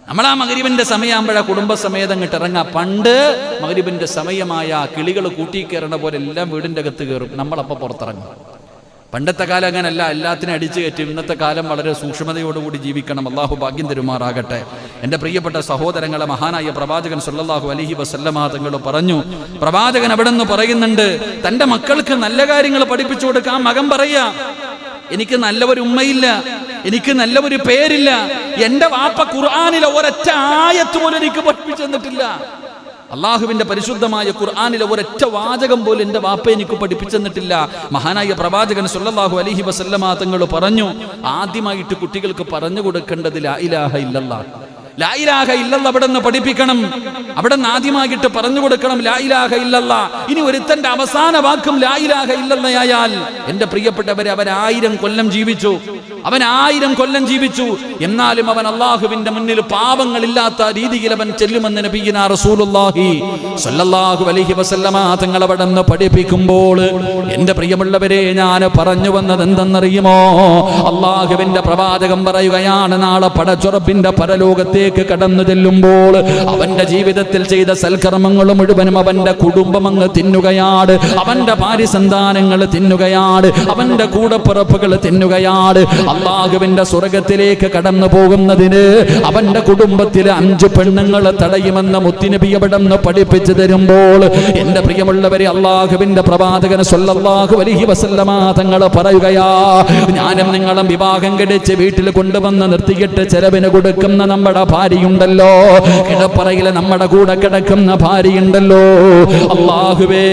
Speaker 1: നമ്മളാ മഗ്രിബിന്റെ സമയമാകുമ്പോഴാ കുടുംബസമേതം ഇങ്ങോട്ട് ഇറങ്ങാം. പണ്ട് മഗ്രിബിന്റെ സമയമായ കിളികൾ കൂട്ടി കയറണ പോലെ എല്ലാം വീടിന്റെ അകത്ത് കയറും, നമ്മളപ്പോൾ പുറത്തിറങ്ങും. പണ്ടത്തെ കാലം അങ്ങനല്ല, എല്ലാത്തിനും അടിച്ചു കയറ്റും. ഇന്നത്തെ കാലം വളരെ സൂക്ഷ്മതയോടുകൂടി ജീവിക്കണം. അള്ളാഹു ഭാഗ്യം തരുമാറാകട്ടെ. എൻ്റെ പ്രിയപ്പെട്ട സഹോദരങ്ങളെ, മഹാനായ പ്രവാചകൻ സല്ലല്ലാഹു അലൈഹി വസല്ലമ തങ്ങൾ പറഞ്ഞു, പ്രവാചകൻ അവിടെ നിന്ന് പറയുന്നുണ്ട്, തൻ്റെ മക്കൾക്ക് നല്ല കാര്യങ്ങൾ പഠിപ്പിച്ചു കൊടുക്കാൻ. മകൻ പറയാ, എനിക്ക് നല്ല ഒരു ഉമ്മയില്ല, എനിക്ക് നല്ല ഒരു പേരില്ല, എൻ്റെ വാപ്പ ഖുർആനിലെ ഒരൊറ്റ ആയത്ത് പോലും എനിക്ക് പഠിപ്പിച്ചു തന്നിട്ടില്ല. അള്ളാഹുവിന്റെ പരിശുദ്ധമായ ഖുർആനിലെ ഒരൊറ്റ വാചകം പോലും എൻ്റെ വാപ്പ എനിക്ക് പഠിപ്പിച്ചു തന്നിട്ടില്ല. മഹാനായ പ്രവാചകൻ സല്ലല്ലാഹു അലൈഹി വസല്ലമ തങ്ങൾ പറഞ്ഞു, ആദ്യമായിട്ട് കുട്ടികൾക്ക് പറഞ്ഞു കൊടുക്കേണ്ടത് ലാ ഇലാഹ ഇല്ലല്ലാഹ്. ലാ ഇലാഹ ഇല്ലല്ലാഹ് അവിടെ നിന്ന് പഠിപ്പിക്കണം. അവിടെ നിന്ന് ആദ്യമായിട്ട് പറഞ്ഞു കൊടുക്കണം ലാ ഇലാഹ ഇല്ലല്ലാഹ്. ഇനി ഒരുത്തന്റെ അവസാന വാക്കും ലാ ഇലാഹ ഇല്ലല്ലാഹ് ആയാൽ, എൻ്റെ പ്രിയപ്പെട്ടവരെ, അവർ 1000 കൊല്ലം ജീവിച്ചു. അവൻ 1000 കൊല്ലം ജീവിച്ചു. എന്നാലും അവൻ അള്ളാഹുവിന്റെ മുന്നിൽ പാപങ്ങളില്ലാത്ത രീതിയിൽ അവൻ ചെല്ലുമെന്ന് നബിയിനാ റസൂലുള്ളാഹി സ്വല്ലല്ലാഹു അലൈഹി വസല്ലമ തങ്ങൾ അവിടുന്ന് പഠിപ്പിക്കുമ്പോൾ എന്റെ പ്രിയമുള്ളവരെ, ഞാൻ പറഞ്ഞു വന്നത് എന്തെന്നറിയുമോ? അള്ളാഹുവിന്റെ പ്രവാചകം പറയുകയാണ്, നാളെ പടച്ചുറപ്പിന്റെ പരലോകത്തേക്ക് കടന്നു ചെല്ലുമ്പോൾ അവന്റെ ജീവിതത്തിൽ ചെയ്ത സൽക്കർമ്മങ്ങൾ മുഴുവനും അവന്റെ കുടുംബം അങ്ങ് തിന്നുകയാണ്, അവന്റെ ഭാര്യ സന്താനങ്ങൾ തിന്നുകയാണ്, അവന്റെ കൂടപ്പിറപ്പുകൾ തിന്നുകയാണ്. അള്ളാഹുവിന്റെ സ്വർഗത്തിലേക്ക് കടന്നു പോകുന്നതിന് അവന്റെ കുടുംബത്തിലെ 5 പെണ്ണുങ്ങളെ തടയുമെന്ന് മുത്തുനബി അവിടുന്ന് പഠിപ്പിച്ചു തരുമ്പോൾ എന്റെ പ്രിയമുള്ളവരെ, അള്ളാഹുവിന്റെ പ്രവാചകൻ സ്വല്ലല്ലാഹു അലൈഹി വസല്ലമ തങ്ങൾ പറയുകയാ, ഞാനും നിങ്ങളും വിവാഹം കഴിച്ച് വീട്ടിൽ കൊണ്ടുവന്ന് നിർത്തിയിട്ട് ചെലവിന് കൊടുക്കുന്ന നമ്മുടെ ഭാര്യയുണ്ടല്ലോ, കിടപ്പറയിലെ നമ്മുടെ കൂടെ കിടക്കുന്ന ഭാര്യയുണ്ടല്ലോ, അള്ളാഹുവേ,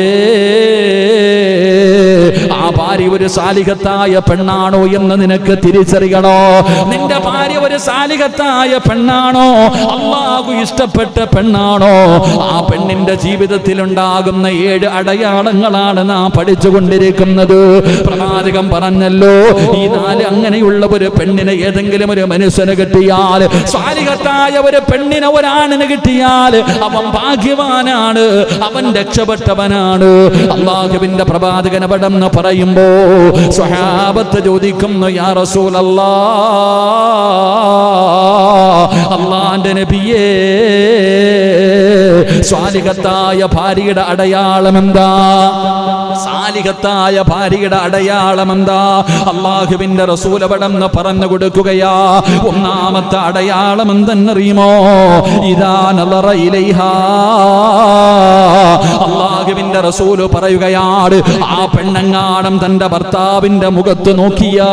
Speaker 1: ആ ഭാര്യ ഒരു സാലിഹത്തായ പെണ്ണാണോ എന്ന് നിനക്ക് തിരിച്ചറിയണോ? നിന്റെ ഭാര്യ ഒരു സാലിഹത്തായ പെണ്ണാണോ? അല്ലാഹു ഇഷ്ടപ്പെട്ട പെണ്ണാണോ? ആ പെണ്ണിന്റെ ജീവിതത്തിൽ ഉണ്ടാകുന്ന 7 അടയാളങ്ങളാണ് നാം പഠിച്ചുകൊണ്ടിരിക്കുന്നത്. പ്രവാചകൻ പറഞ്ഞല്ലോ, ഈ 4 അങ്ങനെയുള്ള ഒരു പെണ്ണിനെ ഏതെങ്കിലും ഒരു മനുഷ്യന് കിട്ടിയാൽ, സാലിഹത്തായ ഒരു പെണ്ണിനെ ഒരാണിന് കിട്ടിയാൽ അവൻ ഭാഗ്യവാനാണ്, അവൻ രക്ഷപ്പെട്ടവനാണ്. അല്ലാഹുവിന്റെ പ്രവാചകൻ അവിടെന്ന് പറയുമ്പോ സ്വഹാബത്ത് ചോദിക്കുന്നു, യാ റസൂലല്ലാഹ്, അല്ലാഹുവിന്റെ നബിയേ, സ്വാലിഹത്തായ ഭാര്യയുടെ അടയാളം എന്താ? സാലിഹത്തായ ഭാര്യയുടെ അടയാളം എന്താ? അല്ലാഹുവിന്റെ റസൂൽ അവിടെന്ന് പറഞ്ഞു കൊടുക്കുകയാ, ഒന്നാമത്തെ അടയാളം എന്തെന്നറിയുമോ? ഇദാ നളറ ഇലൈഹാ, അല്ലാഹുവിന്റെ റസൂൽ പറയുകയാണ്, ആ പെണ്ണങ്ങാണം തന്റെ ഭർത്താവിന്റെ മുഖത്ത് നോക്കിയാൽ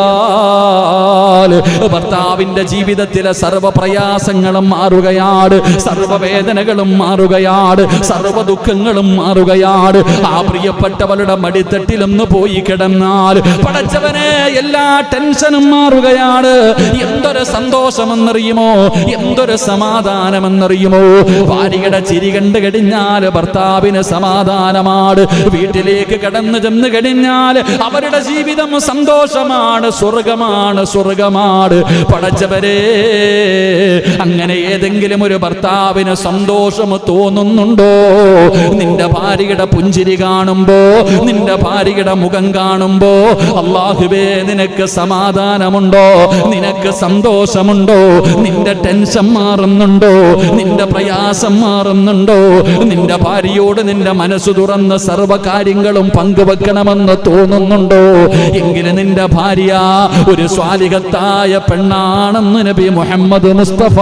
Speaker 1: ഭർത്താവിന്റെ ജീവിതത്തിലെ സർവ്വ പ്രയാസങ്ങളും മാറുകയാണ്, സർവ്വവേദനകളും മാറുകയാണ്, സർവ്വ ദുഃഖങ്ങളും മാറുകയാണ്. ആ പ്രിയപ്പെട്ടവളുടെ മടിത്തട്ടിലൊന്ന് പോയി കിടന്നാൽ പടച്ചവനെ എല്ലാ ടെൻഷനും മാറുകയാണ്. എന്തൊരു സന്തോഷമെന്നറിയുമോ? എന്തൊരു സമാധാനമെന്നറിയുമോ? ഭാര്യയുടെ ചിരി കണ്ടു കഴിഞ്ഞാൽ ഭർത്താവിന് സമാധാനമാണ്. വീട്ടിലേക്ക് കടന്നു ചെന്ന് കഴിഞ്ഞാൽ അവരുടെ ജീവിതം സന്തോഷമാണ്, സ്വർഗമാണ്, സ്വർഗമാണ്. പടച്ചവരെ, അങ്ങനെ ഏതെങ്കിലും ഒരു ഭർത്താവിന് സന്തോഷം തോന്നുന്നുണ്ടോ? നിന്റെ ഭാര്യയുടെ പുഞ്ചിരി കാണുമ്പോ, നിന്റെ ഭാര്യയുടെ മുഖം കാണുമ്പോ അല്ലാഹുവേ, നിനക്ക് സമാധാനമുണ്ടോ? നിനക്ക് സന്തോഷമുണ്ടോ? നിന്റെ ടെൻഷൻ മാറുന്നുണ്ടോ? നിന്റെ പ്രയാസം മാറുന്നുണ്ടോ? നിന്റെ ഭാര്യയോട് നിന്റെ മനസ്സ് തുറന്ന് സർവ്വ കാര്യങ്ങളും പങ്കുവെക്കണമെന്ന് തോന്നുന്നുണ്ടോ? എങ്കിലും നിന്റെ ഭാര്യ ഒരു സ്വാലിഹത്തായ പെണ്ണാണെന്ന് നബി മുഹമ്മദ് മുസ്തഫ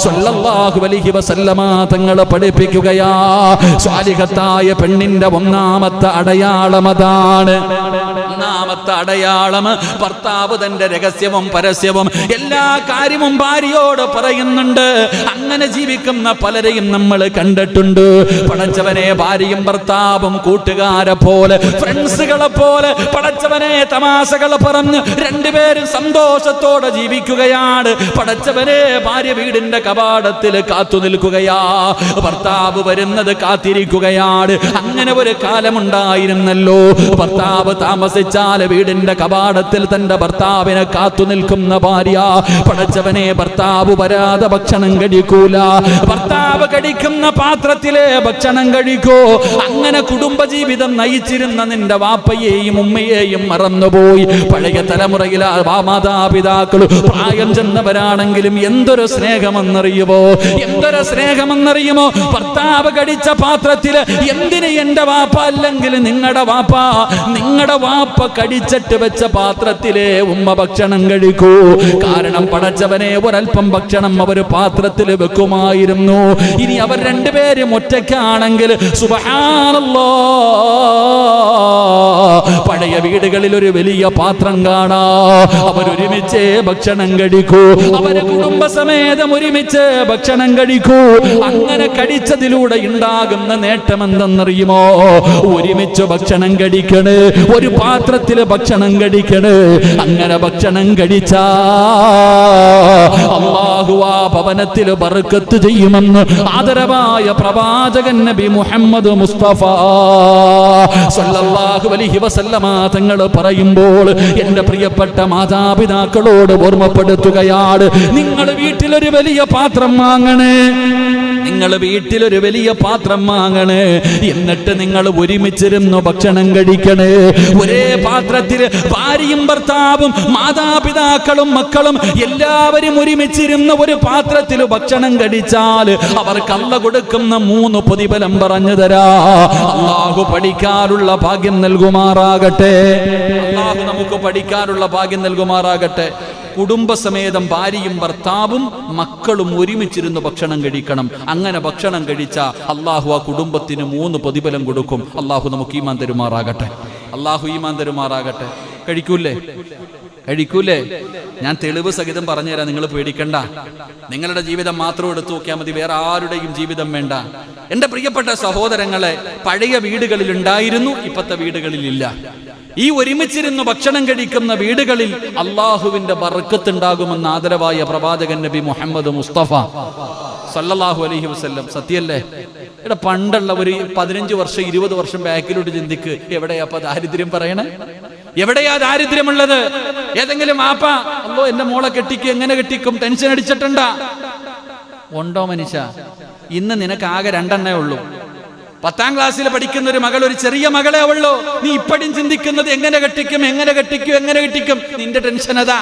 Speaker 1: സ്വല്ലല്ലാഹു അലൈഹി വസല്ലമ തങ്ങൾ പഠിപ്പിക്കുകയാ. സ്വാലിഹത്തായ പെണ്ണിന്റെ ഒന്നാമത്തെ അടയാളം അതാണ്. ഒന്നാമത്തെ അടയാളം, ഭർത്താവ് തന്റെ രഹസ്യവും പരസ്യവും എല്ലാ കാര്യവും ഭാര്യയോട് പറയുന്നുണ്ട്. അങ്ങനെ ജീവിക്കുന്ന പലരെയും നമ്മൾ കണ്ടിട്ടുണ്ട്. പടച്ചവനെ, ഭാര്യയും ഭർത്താവും കൂട്ടുകാരെ പോലെ, ഫ്രണ്ട്സുകളെ പോലെ, പടച്ചവനെ, തമാശകളെ പറഞ്ഞ് രണ്ടുപേരും സന്തോഷത്തോടെ ജീവിക്കുകയാണ്. പടച്ചവനെ, ഭാര്യ വീടിന്റെ കവാടത്തിൽ കാത്തു നിൽക്കുകയാ, ഭർത്താവ് വരുന്നത് കാത്തിരിക്കുകയാണ്. അങ്ങനെ ഒരു കാലമുണ്ടായിരുന്നല്ലോ. ഭർത്താവ് താമസിച്ചാൽ വീടിന്റെ കവാടത്തിൽ തന്റെ ഭർത്താവിനെ കാത്തു നിൽക്കുന്ന ഭാര്യ, പടച്ചവനെ, ഭർത്താവ് വരാതെ ഭക്ഷണം കഴിക്കൂല, ഭർത്താവ് കഴിക്കുന്ന പാത്രത്തിലെ ഭക്ഷണം കഴിക്കൂ. അങ്ങനെ കുടുംബജീവിതം നയിച്ചിരുന്ന നിന്റെ വാപ്പയെയും ഉമ്മയെയും മറന്നുപോയി. പഴയ തലമുറയിലെ മാതാപിതാക്കൾ പ്രായം ചെന്നവരാണെങ്കിലും എന്തൊരു സ്നേഹമെന്നറിയുമോ? എന്തൊരു സ്നേഹമെന്നറിയുമോ? ഭർത്താവ് കടിച്ച പാത്രത്തില് എന്തിന് എന്റെ വാപ്പ അല്ലെങ്കിൽ നിങ്ങളുടെ വാപ്പ, നിങ്ങളുടെ വാപ്പ കടിച്ചിട്ട് വെച്ച പാത്രത്തിലെ ഉമ്മ ഭക്ഷണം കഴിക്കൂ. കാരണം പടച്ചവനെ, ഒരൽപ്പം ഭക്ഷണം അവർ പാത്രത്തിൽ വെക്കുമായിരുന്നു. ഇനി അവർ രണ്ടുപേരും ഒറ്റയ്ക്കാണെങ്കിൽ സുബ്ഹാനല്ലാഹ്, പഴയ വീടുകളിൽ ഒരു വലിയ പാത്രം കാണാ, അവരൊരുമിച്ച് ഭക്ഷണം കഴിക്കൂ, അവര് കുടുംബസമേതം ഒരുമിച്ച് ഭക്ഷണം കഴിക്കൂ. അങ്ങനെ കഴിച്ചതിലൂടെ ഉണ്ടാകുന്ന നേട്ടം എന്തെന്നറിയുമോ? ഒരുമിച്ച് ഭക്ഷണം കഴിക്കണ്, ഒരു പാത്രത്തില് ഭക്ഷണം കഴിക്കണ്. അങ്ങനെ ഭക്ഷണം കഴിച്ചാ അല്ലാഹു ആ ഭവനത്തിൽ ബർക്കത്ത് ചെയ്യുമെന്ന് ആദരവായ ആദരവായ പ്രവാചകൻ നബി മുഹമ്മദ് മുസ്തഫ സല്ലല്ലാഹു അലൈഹി വസല്ലമ തങ്ങൾ പറയുമ്പോൾ എൻ്റെ പ്രിയപ്പെട്ട മാതാപിതാക്കളോട് ഓർമ്മപ്പെടുത്തുകയാണ്, നിങ്ങൾ വീട്ടിലൊരു വലിയ പാത്രം വാങ്ങണേ, നിങ്ങൾ വീട്ടിലൊരു വലിയ പാത്രം വാങ്ങണേ, എന്നിട്ട് നിങ്ങൾ ഒരുമിച്ചിരുന്ന് ഭക്ഷണം കഴിക്കണേ. ഒരേ പാത്രത്തിൽ ഭാര്യയും ഭർത്താവും മാതാപിതാക്കളും മക്കളും എല്ലാവരും ഒരുമിച്ചിരുന്ന ഒരു പാത്രത്തിൽ ഭക്ഷണം കഴിച്ചാൽ അവർക്ക് അല്ലാഹു കൊടുക്കുന്ന 3 പ്രതിഫലം പറഞ്ഞു തരാ. അല്ലാഹു പഠിക്കാനുള്ള ഭാഗ്യം നൽകുമാറാകട്ടെ. അല്ലാഹു നമുക്ക് പഠിക്കാനുള്ള ഭാഗ്യം നൽകുമാറാകട്ടെ. കുടുംബസമേതം ഭാര്യയും ഭർത്താവും മക്കളും ഒരുമിച്ചിരുന്ന് ഭക്ഷണം കഴിക്കണം. അങ്ങനെ ഭക്ഷണം കഴിച്ച അള്ളാഹു ആ കുടുംബത്തിന് 3 പ്രതിഫലം കൊടുക്കും. അള്ളാഹു നമുക്ക് ഈമാൻ തരുമാറാകട്ടെ. അള്ളാഹു ഈമാൻ തരുമാറാകട്ടെ. കഴിക്കൂലേ? ഞാൻ തെളിവ് സഹിതം പറഞ്ഞുതരാം, നിങ്ങൾ പേടിക്കണ്ട. നിങ്ങളുടെ ജീവിതം മാത്രം എടുത്തു നോക്കിയാൽ മതി, വേറെ ആരുടെയും ജീവിതം വേണ്ട. എൻ്റെ പ്രിയപ്പെട്ട സഹോദരങ്ങളെ, പഴയ വീടുകളിൽ ഉണ്ടായിരുന്നു, ഇപ്പോഴത്തെ വീടുകളിലില്ല. ഈ ഒരുമിച്ചിരുന്ന് ഭക്ഷണം കഴിക്കുന്ന വീടുകളിൽ അള്ളാഹുവിന്റെ ബർക്കത്ത് ഉണ്ടാകുമെന്ന് ആദരവായ പ്രവാചകൻ നബി മുഹമ്മദ് മുസ്തഫ സല്ലല്ലാഹു അലൈഹി വസല്ലം. സത്യല്ലേ? ഇവിടെ പണ്ടുള്ള ഒരു 15 വർഷം 20 വർഷം ബാക്കിലോട്ട് ചിന്തിക്ക്, എവിടെയാ അപ്പൊ ദാരിദ്ര്യം പറയണേ? എവിടെയാ ദാരിദ്ര്യമുള്ളത്? ഏതെങ്കിലും ആപ്പ അല്ലോ എന്റെ മോളെ കെട്ടിക്കും, എങ്ങനെ കെട്ടിക്കും, ടെൻഷൻ അടിച്ചിട്ടുണ്ടാ? ഉണ്ടോ മനുഷ്യ? ഇന്ന് നിനക്ക് ആകെ 2 എണ്ണേ ഉള്ളൂ. 10ാം ക്ലാസ്സിൽ പഠിക്കുന്ന ഒരു മകൾ, ഒരു ചെറിയ മകളെ ഉള്ളൂ. നീ ഇപ്പഴും ചിന്തിക്കുന്നത് എങ്ങനെ കെട്ടിക്കും. നിന്റെ ടെൻഷൻ അതാ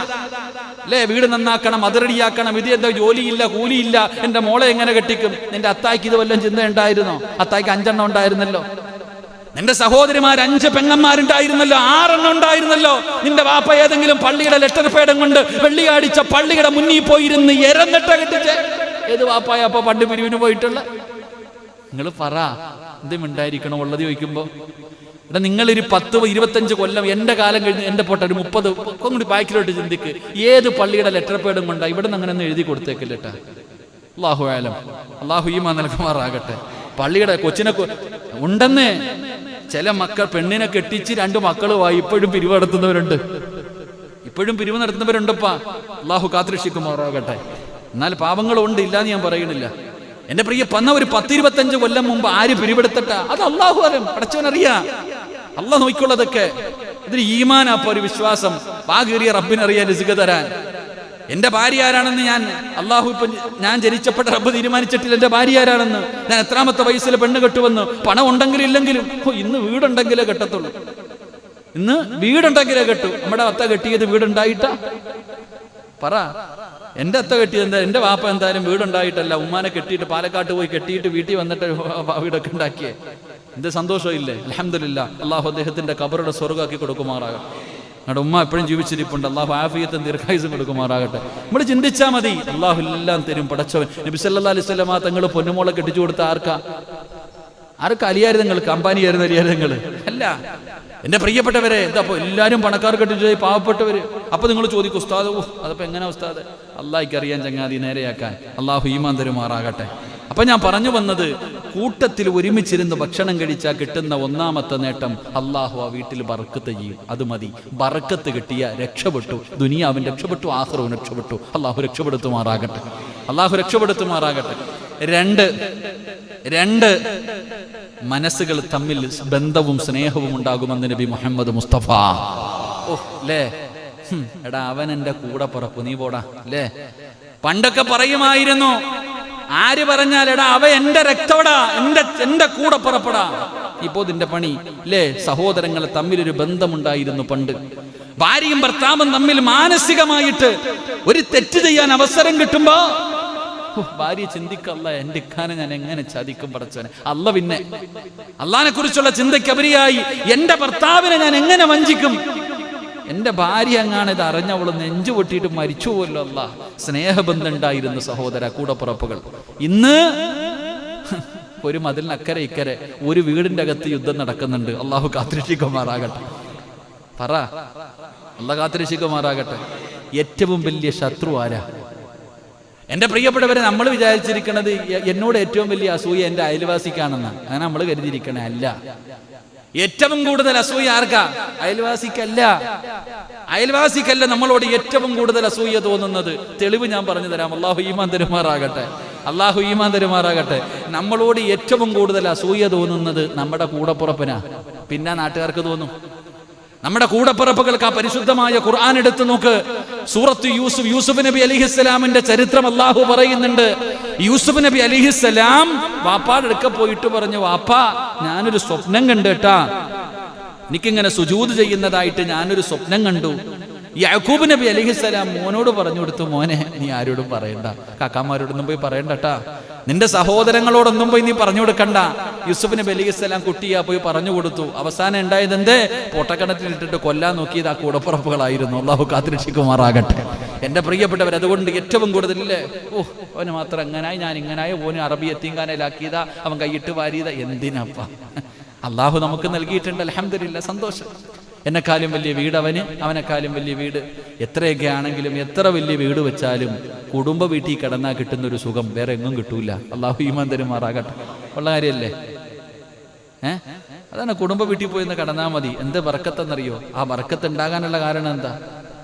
Speaker 1: അല്ലേ? വീട് നന്നാക്കണം, അത് റെഡിയാക്കണം, ഇത് എന്താ ജോലിയില്ല, കൂലിയില്ല, എന്റെ മോളെ എങ്ങനെ കെട്ടിക്കും? നിന്റെ അത്തായിക്ക് ഇത് വല്ലതും ചിന്ത ഉണ്ടായിരുന്നോ? അത്തായിക്ക് 5 എണ്ണം ഉണ്ടായിരുന്നല്ലോ. നിന്റെ സഹോദരിമാർ 5 പെങ്ങന്മാരുണ്ടായിരുന്നല്ലോ, 6 എണ്ണം ഉണ്ടായിരുന്നല്ലോ. നിന്റെ വാപ്പ ഏതെങ്കിലും പള്ളിയുടെ ലെറ്റർ പേഡും കൊണ്ട് വെള്ളിയാഴ്ച പള്ളിയുടെ മുന്നിൽ പോയിരുന്ന് എരന്നിട്ട കെട്ടിച്ച് ഏത് വാപ്പായ അപ്പൊ പണ്ട് പിരിവിന് പോയിട്ടുള്ള? നിങ്ങൾ പറ, എന്തും ഉണ്ടായിരിക്കണം ഉള്ളത് ചോദിക്കുമ്പോ. എടാ, നിങ്ങളൊരു 10-25 കൊല്ലം എൻ്റെ കാലം കഴിഞ്ഞ് എൻ്റെ പൊട്ട ഒരു 30 കൂടി ബാക്കിലോട്ട് ചിന്തിക്ക്. ഏത് പള്ളിയുടെ ലെറ്റർ പേഡും കൊണ്ടാ ഇവിടെ നിന്ന് അങ്ങനെ ഒന്ന് എഴുതി കൊടുത്തേക്കില്ലട്ടാ. അല്ലാഹു ആലം. അല്ലാഹു ഈമാൻ നൽകുമാറാകട്ടെ. പള്ളിയുടെ കൊച്ചിനെ ഉണ്ടെന്നേ ചില മക്കൾ പെണ്ണിനെ കെട്ടിച്ച് 2 മക്കളുമായി ഇപ്പോഴും പിരിവ് നടത്തുന്നവരുണ്ടപ്പാ. അല്ലാഹു കാത്തുരക്ഷിക്കുമാറാകട്ടെ. എന്നാൽ പാപങ്ങളുണ്ട്, ഇല്ലാന്ന് ഞാൻ പറയുന്നില്ല. എന്റെ പ്രിയ പന്ന ഒരു 10-25 കൊല്ലം മുമ്പ് ആര് പിരിവെടുത്തിട്ട? അത് അള്ളാഹു അറിയാം, പടച്ചവനറിയാ, അള്ളാഹ് നോക്കിക്കൊള്ളതൊക്കെ. ഇതിന് ഈമാനപ്പൊ ഒരു വിശ്വാസം. പാകേറിയ റബ്ബിനറിയാൻ റിസ്ക് തരാൻ. എന്റെ ഭാര്യ ആരാണെന്ന് അള്ളാഹു ഇപ്പൊ ഞാൻ ജനിച്ചപ്പെട്ട റബ്ബ് തീരുമാനിച്ചിട്ടില്ല എന്റെ ഭാര്യ ആരാണെന്ന്. ഞാൻ എത്രാമത്തെ വയസ്സിൽ പെണ്ണ് കെട്ടുവന്ന്. പണം ഉണ്ടെങ്കിലും ഇല്ലെങ്കിലും ഇന്ന് വീടുണ്ടെങ്കിലേ കെട്ടത്തുള്ളൂ. ഇന്ന് വീടുണ്ടെങ്കിലേ കെട്ടു. നമ്മുടെ അത്ത കെട്ടിയത് വീടുണ്ടായിട്ടാ? പറ. എന്റെ അത്ത കെട്ടിയത് എന്റെ വാപ്പ എന്തായാലും വീടുണ്ടായിട്ടല്ല, ഉമ്മാനെ കെട്ടിയിട്ട് പാലക്കാട്ട് പോയി കെട്ടിയിട്ട് വീട്ടിൽ വന്നിട്ട് വീടൊക്കെ ഉണ്ടാക്കിയേ. എന്ത് സന്തോഷമില്ലേ? അൽഹംദുലില്ലാ. അള്ളാഹു അദ്ദേഹത്തിന്റെ ഖബറുടെ സ്വർഗ്ഗമാക്കി കൊടുക്കുമാറാകട്ടെ. നമ്മുടെ ഉമ്മ എപ്പോഴും ജീവിച്ചിരിപ്പുണ്ട്. അള്ളാഹു ആഫിയത്തും ദീർഘായുസും കൊടുക്കുമാറാകട്ടെ. നമ്മൾ ചിന്തിച്ചാൽ മതി, അള്ളാഹു എല്ലാം തരും പടച്ചവൻ. നബി സല്ലല്ലാഹു അലൈഹി വസല്ലമ തങ്ങൾ പൊന്നുമോളെ കെട്ടിച്ചു കൊടുത്ത ആർക്കാ? അലിയായിരുന്നു നിങ്ങൾക്ക്? അംബാനിയായിരുന്നു അലിയായിരുന്നു അല്ല. എന്റെ പ്രിയപ്പെട്ടവരെ, എന്താ അപ്പൊ എല്ലാവരും പണക്കാർ കെട്ടിച്ചു, പാവപ്പെട്ടവര്. അപ്പൊ നിങ്ങൾ ചോദിക്കും, ഉസ്താദ് അതപ്പോ എങ്ങനെ ഉസ്താദ്? അള്ളാഹിക്ക് അറിയാൻ ചങ്ങാതി നേരെയാക്കാൻ. അള്ളാഹു ഈമാൻ തരുമാറാകട്ടെ. അപ്പൊ ഞാൻ പറഞ്ഞു വന്നത്, കൂട്ടത്തിൽ ഒരുമിച്ചിരുന്ന് ഭക്ഷണം കഴിച്ചാൽ കിട്ടുന്ന ഒന്നാമത്തെ നേട്ടം, അള്ളാഹു ആ വീട്ടിൽ ബർക്കത്ത് ചെയ്യും. അത് മതി. ബർക്കത്ത് കിട്ടിയ രക്ഷപ്പെട്ടു, ദുനിയാവും രക്ഷപ്പെട്ടു, ആഖിറവും രക്ഷപ്പെട്ടു. അള്ളാഹു രക്ഷപ്പെടുത്തുമാറാകട്ടെ. രണ്ട് മനസ്സുകൾ തമ്മിൽ ബന്ധവും സ്നേഹവും ഉണ്ടാകുമെന്ന് നബി മുഹമ്മദ് മുസ്തഫ. അല്ലേ? എടാ, അവൻ എന്റെ കൂടെ പറപ്പു, നീ പോടാ. അല്ലേ? പണ്ടൊക്കെ പറയുമായിരുന്നു, ആര് പറഞ്ഞാൽ എടാ അവ എന്റെ രക്തവടാ, എന്റെ കൂടെ പുറപ്പെടാ. ഇപ്പോ ഇതിന്റെ പണി അല്ലേ? സഹോദരങ്ങൾ തമ്മിലൊരു ബന്ധമുണ്ടായിരുന്നു പണ്ട്. ഭാര്യയും ഭർത്താവും തമ്മിൽ മാനസികമായിട്ട് ഒരു തെറ്റ് ചെയ്യാൻ അവസരം കിട്ടുമ്പോ ഭാര്യ ചിന്തിക്കല്ല, എന്റെ ഇക്കാനെ ഞാൻ എങ്ങനെ ചതിക്കും പടച്ചവനെ. അല്ല പിന്നെ അള്ളാഹിനെ കുറിച്ചുള്ള ചിന്തയ്ക്ക് അപരിയായി എന്റെ ഭർത്താവിനെ ഞാൻ എങ്ങനെ വഞ്ചിക്കും. എന്റെ ഭാര്യ അങ്ങാണ് ഇത് അറിഞ്ഞവള് നെഞ്ചു പൊട്ടിയിട്ട് മരിച്ചു പോലോ. അല്ല, സ്നേഹബന്ധം ഉണ്ടായിരുന്നു സഹോദര, കൂടപ്പുറപ്പുകൾ. ഇന്ന് ഒരു മതിലിന് അക്കരെ ഇക്കരെ, ഒരു വീടിന്റെ അകത്ത് യുദ്ധം നടക്കുന്നുണ്ട്. അള്ളാഹു കാത്തിരക്ഷിക്കുമാറാകട്ടെ. പറ, അള്ളാഹ് കാത്തിരക്ഷിക്കുമാറാകട്ടെ. ഏറ്റവും വലിയ ശത്രു ആരാ? എന്റെ പ്രിയപ്പെട്ടവരെ, നമ്മൾ വിചാരിച്ചിരിക്കുന്നത് എന്നോട് ഏറ്റവും വലിയ അസൂയ എന്റെ അയൽവാസിക്കാണെന്നാണ്. അങ്ങനെ നമ്മൾ കരുതിയിരിക്കണേ. അല്ല, ഏറ്റവും കൂടുതൽ അസൂയ ആർക്കാ? അയൽവാസിക്കല്ല. അയൽവാസിക്കല്ല നമ്മളോട് ഏറ്റവും കൂടുതൽ അസൂയ തോന്നുന്നത്. തെളിവ് ഞാൻ പറഞ്ഞു തരാം. അല്ലാഹു ഈമാൻ തരുമാറാകട്ടെ. അള്ളാഹു ഈമാൻ തരുമാറാകട്ടെ. നമ്മളോട് ഏറ്റവും കൂടുതൽ അസൂയ തോന്നുന്നത് നമ്മുടെ കൂടപ്പുറപ്പിനാ, പിന്നെ നാട്ടുകാർക്ക് തോന്നും. നമ്മുടെ കൂടപ്പിറപ്പുകൾക്ക് ആ പരിശുദ്ധമായ ഖുർആൻ എടുത്തു നോക്ക്. സൂറത്ത് യൂസുഫ് നബി അലിഹിസ്സലാമിന്റെ ചരിത്രം അള്ളാഹു പറയുന്നുണ്ട്. യൂസുഫ് നബി അലിഹിസ്സലാം വാപ്പാടെ അടുക്ക പോയിട്ട് പറഞ്ഞു, വാപ്പാ ഞാനൊരു സ്വപ്നം കണ്ടു കേട്ടാ, എനിക്കിങ്ങനെ സുജൂദ് ചെയ്യുന്നതായിട്ട് ഞാനൊരു സ്വപ്നം കണ്ടു. യാക്കൂബ് നബി അലിഹിസ്സലാം മോനോട് പറഞ്ഞു കൊടുത്തു, മോനെ നീ ആരോടും പറയണ്ട, കാക്കാമാരോടൊന്നും പോയി പറയണ്ടട്ടാ, നിന്റെ സഹോദരങ്ങളോടൊന്നും പോയി നീ പറഞ്ഞു കൊടുക്കണ്ട. യൂസുഫ് നബി അലിഹിസ്സലാം കുട്ടിയാ പോയി പറഞ്ഞു കൊടുത്തു. അവസാനം ഉണ്ടായത് എന്തേ? പൊട്ടക്കണത്തിലിട്ടിട്ട് കൊല്ലാൻ നോക്കിയത് ആ കൂടപ്പുറപ്പുകളായിരുന്നു. അള്ളാഹു കാത്തിരക്ഷിക്കുമാറാകട്ടെ. എന്റെ പ്രിയപ്പെട്ടവർ, അതുകൊണ്ട് ഏറ്റവും കൂടുതലല്ലേ അവന് മാത്രം എങ്ങനായി, ഞാൻ ഇങ്ങനായി, ഓന് അറബി എത്തിങ്കാനയിലാക്കിയതാ, അവൻ കൈയിട്ട് വാരിയതാ, എന്തിനപ്പ? അള്ളാഹു നമുക്ക് നൽകിയിട്ടുണ്ട്, അൽഹംദുലില്ലാഹ്, സന്തോഷം. എന്നെക്കാളും വലിയ വീട് അവന്, അവനെക്കാളും വലിയ വീട്. എത്രയൊക്കെ ആണെങ്കിലും എത്ര വലിയ വീട് വെച്ചാലും കുടുംബ വീട്ടിൽ കിടന്നാൽ കിട്ടുന്ന ഒരു സുഖം വേറെ എങ്ങും കിട്ടൂല. അള്ളാഹു ഈമാൻ തരുമാറാകട്ടെ. ഉള്ള കാര്യമല്ലേ? അതാണ് കുടുംബ വീട്ടിൽ പോയി ഒന്ന് കിടന്നാൽ മതി. എന്ത് ബർക്കത്തെന്നറിയോ? ആ ബർക്കത്ത് ഉണ്ടാകാനുള്ള കാരണം എന്താ?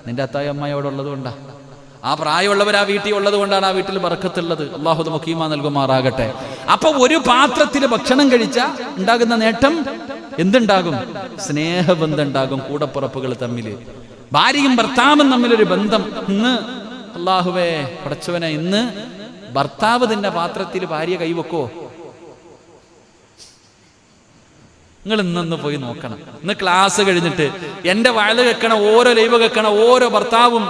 Speaker 1: നിന്റെ അത്തായ അമ്മായി അവിടെ ഉള്ളത് കൊണ്ടാ. ആ പ്രായമുള്ളവർ ആ വീട്ടിൽ ഉള്ളത് കൊണ്ടാണ് ആ വീട്ടിൽ ബർക്കത്തുള്ളത്. അള്ളാഹു നമുക്ക് ഈമാൻ നൽകുമാറാകട്ടെ. അപ്പൊ ഒരു പാത്രത്തിൽ ഭക്ഷണം കഴിച്ചാൽ ഉണ്ടാകുന്ന നേട്ടം എന്തുണ്ടാകും? സ്നേഹബന്ധം ഉണ്ടാകും. കൂടപ്പുറപ്പുകൾ തമ്മിൽ, ഭാര്യയും ഭർത്താവും തമ്മിലൊരു ബന്ധം. ഇന്ന് അല്ലാഹുവേ പടച്ചവനെ, ഇന്ന് ഭർത്താവ് തന്നെ പാത്രത്തിൽ ഭാര്യ കൈവെക്കോ? നിങ്ങൾ ഇന്നൊന്ന് പോയി നോക്കണം. ഇന്ന് ക്ലാസ് കഴിഞ്ഞിട്ട് എന്റെ വയല് കേൾക്കണ ഓരോ ലൈവ് കേൾക്കണ ഓരോ ഭർത്താവും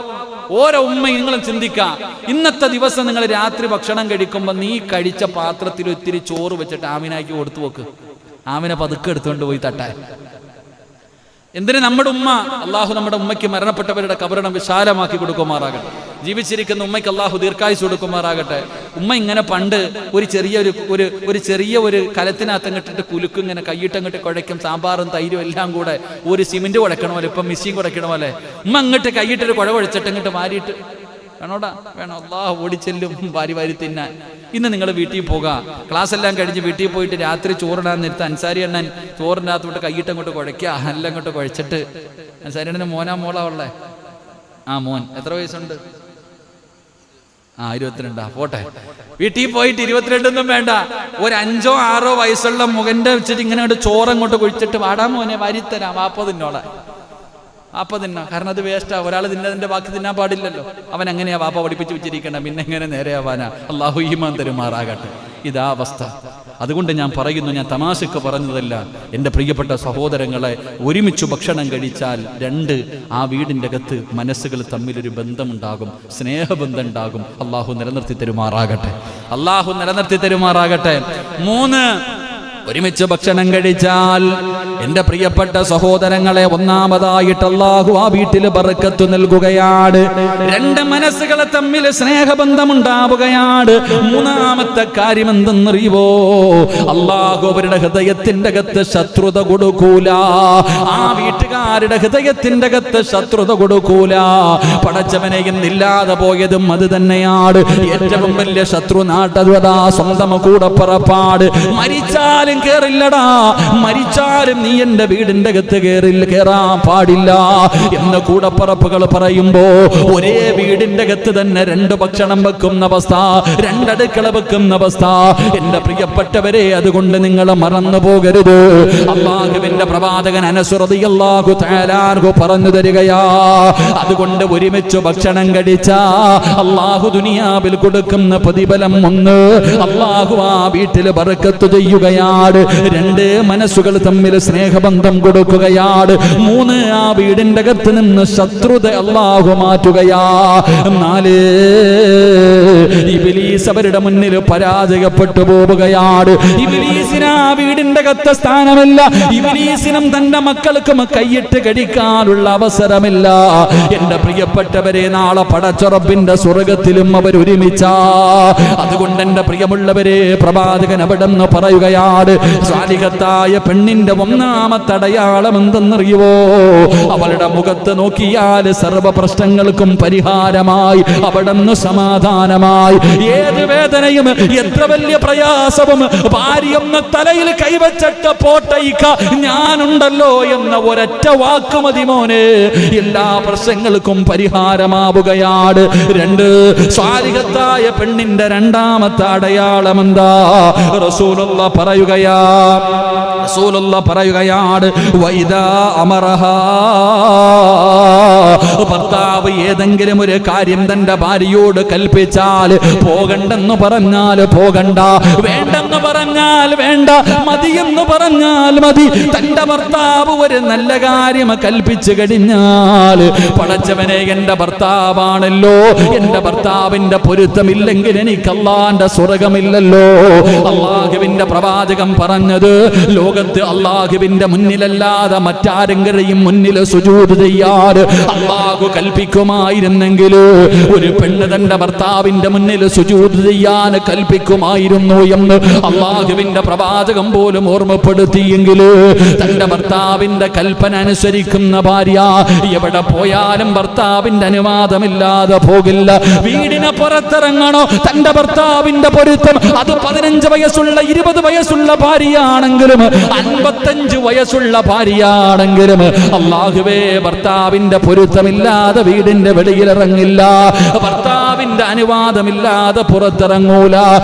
Speaker 1: ഓരോ ഉമ്മയും നിങ്ങളും ചിന്തിക്കാം. ഇന്നത്തെ ദിവസം നിങ്ങൾ രാത്രി ഭക്ഷണം കഴിക്കുമ്പോൾ നീ കഴിച്ച പാത്രത്തിൽ ഒത്തിരി ചോറ് വെച്ചിട്ട് ആമിനാക്കി കൊടുത്തു നോക്ക്. ആമിനെ പതുക്കെ എടുത്തുകൊണ്ട് പോയി തട്ടാൻ. എന്തിന്? നമ്മുടെ ഉമ്മ, അള്ളാഹു നമ്മുടെ ഉമ്മയ്ക്ക് മരണപ്പെട്ടവരുടെ കബറിടം വിശാലമാക്കി കൊടുക്കുമാറാകട്ടെ. ജീവിച്ചിരിക്കുന്ന ഉമ്മയ്ക്ക് അള്ളാഹു ദീർഘായുസ് കൊടുക്കുമാറാകട്ടെ. ഉമ്മ ഇങ്ങനെ പണ്ട് ഒരു ചെറിയ ഒരു കലത്തിനകത്ത് ഇട്ടിട്ട് കുലുക്കും, ഇങ്ങനെ കൈയിട്ടങ്ങോട്ട് കുഴയ്ക്കും, സാമ്പാറും തൈരും എല്ലാം കൂടെ ഒരു സിമെന്റ് കുഴക്കണ പോലെ, ഇപ്പം മിസ്സിയും കുഴക്കണ പോലെ ഉമ്മ അങ്ങോട്ട് കൈയിട്ടൊരു കുഴ കുഴച്ചിട്ട് ഇങ്ങോട്ട് വാരിയിട്ട് വേണോടാ വേണം, അള്ളാഹു ഓടിച്ചെല്ലും വാരി തിന്നാൻ. ഇന്ന് നിങ്ങൾ വീട്ടിൽ പോകാം, ക്ലാസ് എല്ലാം കഴിഞ്ഞ് വീട്ടിൽ പോയിട്ട് രാത്രി ചോറിടാൻ നേരത്ത് അൻസാരി എണ്ണൻ ചോറിൻ്റെ അകത്തോട്ട് കൈയിട്ട് അങ്ങോട്ട് കുഴയ്ക്കുക, എല്ലാം അങ്ങോട്ട് കുഴച്ചിട്ട്. അൻസാരി എണ്ണന് മോനാ മോളാ ഉള്ളേ? ആ മോൻ. എത്ര വയസ്സുണ്ട്? 22. പോട്ടെ, വീട്ടിൽ പോയിട്ട് 22 വേണ്ട, ഒരു 5 or 6 വയസ്സുള്ള മുഖന്റെ വെച്ചിട്ട് ഇങ്ങനെ ചോറങ്ങോട്ട് കുഴിച്ചിട്ട് വാടാ മോനെ വാരിത്തരാം, വാപ്പ തിന്നോളെ, വാപ്പ തിന്നാ. കാരണം അത് വേസ്റ്റാ. ഒരാൾ തിന്നതിന്റെ ബാക്കി തിന്നാൻ പാടില്ലല്ലോ. അവൻ എങ്ങനെയാ വാപ്പ പഠിപ്പിച്ച് വെച്ചിരിക്കണ, പിന്നെ എങ്ങനെ നേരെയാവാനാ? അള്ളാഹു ഈമാൻ തരുമാറാകട്ടെ. ഇതാ അവസ്ഥ. അതുകൊണ്ട് ഞാൻ പറയുന്നു, ഞാൻ തമാശക്ക് പറഞ്ഞതല്ല. എൻ്റെ പ്രിയപ്പെട്ട സഹോദരങ്ങളെ, ഒരുമിച്ച് ഭക്ഷണം കഴിച്ചാൽ ആ വീടിൻ്റെ അകത്ത് മനസ്സുകൾ തമ്മിലൊരു ബന്ധമുണ്ടാകും, സ്നേഹബന്ധം ഉണ്ടാകും. അള്ളാഹു നിലനിർത്തി തരുമാറാകട്ടെ. അള്ളാഹു നിലനിർത്തി തരുമാറാകട്ടെ. 3, ഒരുമിച്ച് ഭക്ഷണം കഴിച്ചാൽ എൻ്റെ പ്രിയപ്പെട്ട സഹോദരങ്ങളെ, ഒന്നാമതായിട്ട് അല്ലാഹു ആ വീട്ടിൽ ബർക്കത്ത് നൽകുകയാണ്. 2 മനസ്സുകളെ തമ്മിൽ സ്നേഹബന്ധമുണ്ടാവുകയാണ്. 3ാമത്തെ കാര്യം എന്തെന്നറിയുവോ? അല്ലാഹു അവരുടെ ഹൃദയത്തിൻ്റെ അകത്ത് ശത്രുത കൊടുക്കൂല. ആ വീട്ടുകാരുടെ ഹൃദയത്തിൻ്റെ അകത്ത് ശത്രുത കൊടുക്കൂല. പടച്ചവനെ, ഇന്നില്ലാതെ പോയതും അത് തന്നെയാണ്. ഏറ്റവും വലിയ ശത്രു നാട്ടതുവതാ സ്വന്തം കൂടപ്പിറപ്പാട്. മരിച്ചാലും കേറില്ലടാ, മരിച്ചാലും നീ എന്റെ വീടിന്റെ അകത്ത് കേറാൻ പാടില്ല എന്ന് കൂടപ്പറപ്പുകൾ പറയുമ്പോ, ഒരേ വീടിന്റെ അകത്ത് തന്നെ 2 ഭക്ഷണം വെക്കുന്ന അവസ്ഥ, 2 അടുക്കള വെക്കുന്ന അവസ്ഥ. എന്റെ പ്രിയപ്പെട്ടവരെ, അതുകൊണ്ട് നിങ്ങൾ മറന്നു പോകരുത്. അല്ലാഹുവിന്റെ പ്രവാചകൻ അനസ് റളിയല്ലാഹു തആല അൻഹു പറഞ്ഞു തരികയാ, അതുകൊണ്ട് ഒരുമിച്ച് ഭക്ഷണം കഴിച്ചാ അല്ലാഹു ദുനിയാവിൽ കൊടുക്കുന്ന പ്രതിഫലം 1, അല്ലാഹു ആ വീട്ടിൽ ബർക്കത്ത് ചെയ്യുകയാണ്. 2 മനസ്സുകൾ തമ്മിൽ സ്നേഹബന്ധം കൊടുക്കുകയാണ്. 3 ആ വീടിന്റെ അകത്ത് നിന്ന് ശത്രുത അല്ലാഹു മാറ്റുകയാ. 4 ഇബ്ലീസ് അവരുടെ മുന്നിൽ പരാജയപ്പെട്ടു പോവുകയാണ്. ഇബ്ലീസിന് ആ വീടിന്റെ അകത്ത് സ്ഥാനമില്ല. ഇബ്ലീസിനും തന്റെ മക്കൾക്കും കൈയിട്ട് കടിക്കാനുള്ള അവസരമില്ല. എന്റെ പ്രിയപ്പെട്ടവരെ, നാളെ പടച്ചറബിന്റെ സ്വർഗത്തിലും അവർ ഒരുമിച്ചാ. അതുകൊണ്ട് എന്റെ പ്രിയമുള്ളവരെ, പ്രവാചകൻ അവിടെ നിന്ന് പറയുകയാണ്, സാലിഹത്തായ പെണ്ണിന്റെ 1ാമത്തെ അടയാളം എന്തെന്നറിയുവോ? അവളുടെ മുഖത്ത് നോക്കിയാൽ സർവ്വ പ്രശ്നങ്ങൾക്കും പരിഹാരമായി, അവിടുന്ന് സമാധാനമായി. ഏത് വേദനയും എത്ര വലിയ പ്രയാസവും ഭാര്യയൊന്ന് തലയിൽ കൈവച്ചിട്ട് പോട്ടയിക്ക ഞാനുണ്ടല്ലോ എന്ന ഒരൊറ്റ വാക്ക് മതി മോനെ, എല്ലാ പ്രശ്നങ്ങൾക്കും പരിഹാരമാവുകയാണ്. രണ്ട്, സ്വാലിഹത്തായ പെണ്ണിന്റെ രണ്ടാമത്തെ അടയാളം എന്താ? റസൂലുള്ള പറയുകയാണ് വൈദാ അമറഹാ, ഭർത്താവ് ഏതെങ്കിലും ഒരു കാര്യം തന്റെ ഭാര്യയോട് കൽപ്പിച്ചാൽ പോകണ്ടെന്ന് പറഞ്ഞാൽ പോകണ്ട, വേണ്ടെന്ന് പറഞ്ഞാൽ വേണ്ട, മതിയെന്ന് പറഞ്ഞാൽ മതി. തന്റെ ഭർത്താവ് ഒരു നല്ല കാര്യം കൽപ്പിച്ചു കഴിഞ്ഞാൽ പടച്ചവനെ എന്റെ ഭർത്താവാണല്ലോ, എന്റെ ഭർത്താവിന്റെ പൊരുത്തമില്ലെങ്കിൽ എനിക്ക് അല്ലാഹുവിന്റെ സ്വർഗ്ഗമില്ലല്ലോ. അല്ലാഹുവിന്റെ പ്രവാചകൻ പറഞ്ഞത് ലോകത്ത് അല്ലാഹുവിന്റെ മുന്നിലല്ലാതെ മറ്റാരെങ്കിലും മുന്നിൽ സുജൂദ് ചെയ്യാൻ അല്ലാഹു കൽപ്പിക്കുമായിരുന്നെങ്കിൽ ഒരു പെണ്ണ് തന്റെ ഭർത്താവിന്റെ മുന്നിൽ സുജൂദ് ചെയ്യാൻ കൽപ്പിക്കുമായിരുന്നു എന്ന് അല്ലാഹുവിന്റെ പ്രവാചകൻ പോലും ഓർമ്മപ്പെടുത്തിയെങ്കിൽ തന്റെ ഭർത്താവിന്റെ കൽപ്പന അനുസരിക്കുന്ന ഭാര്യ എവിടെ പോയാലും ഭർത്താവിന്റെ അനുവാദമില്ലാതെ പോകില്ല. വീടിന് പുറത്തിറങ്ങണോ തന്റെ ഭർത്താവിന്റെ പൊരുത്തം, അത് 15 വയസ്സുള്ള 20 വയസ്സുള്ള ഭാര്യയാണെങ്കിലും 55 വയസ്സുള്ള ഭാര്യയാണെങ്കിലും അല്ലാഹുവേ ഭർത്താവിന്റെ പൊരുത്തമില്ലാതെ വീടിന്റെ വെളിയിലിറങ്ങില്ല, ഭർത്താവിന്റെ അനുവാദമില്ലാതെ പുറത്തിറങ്ങൂല,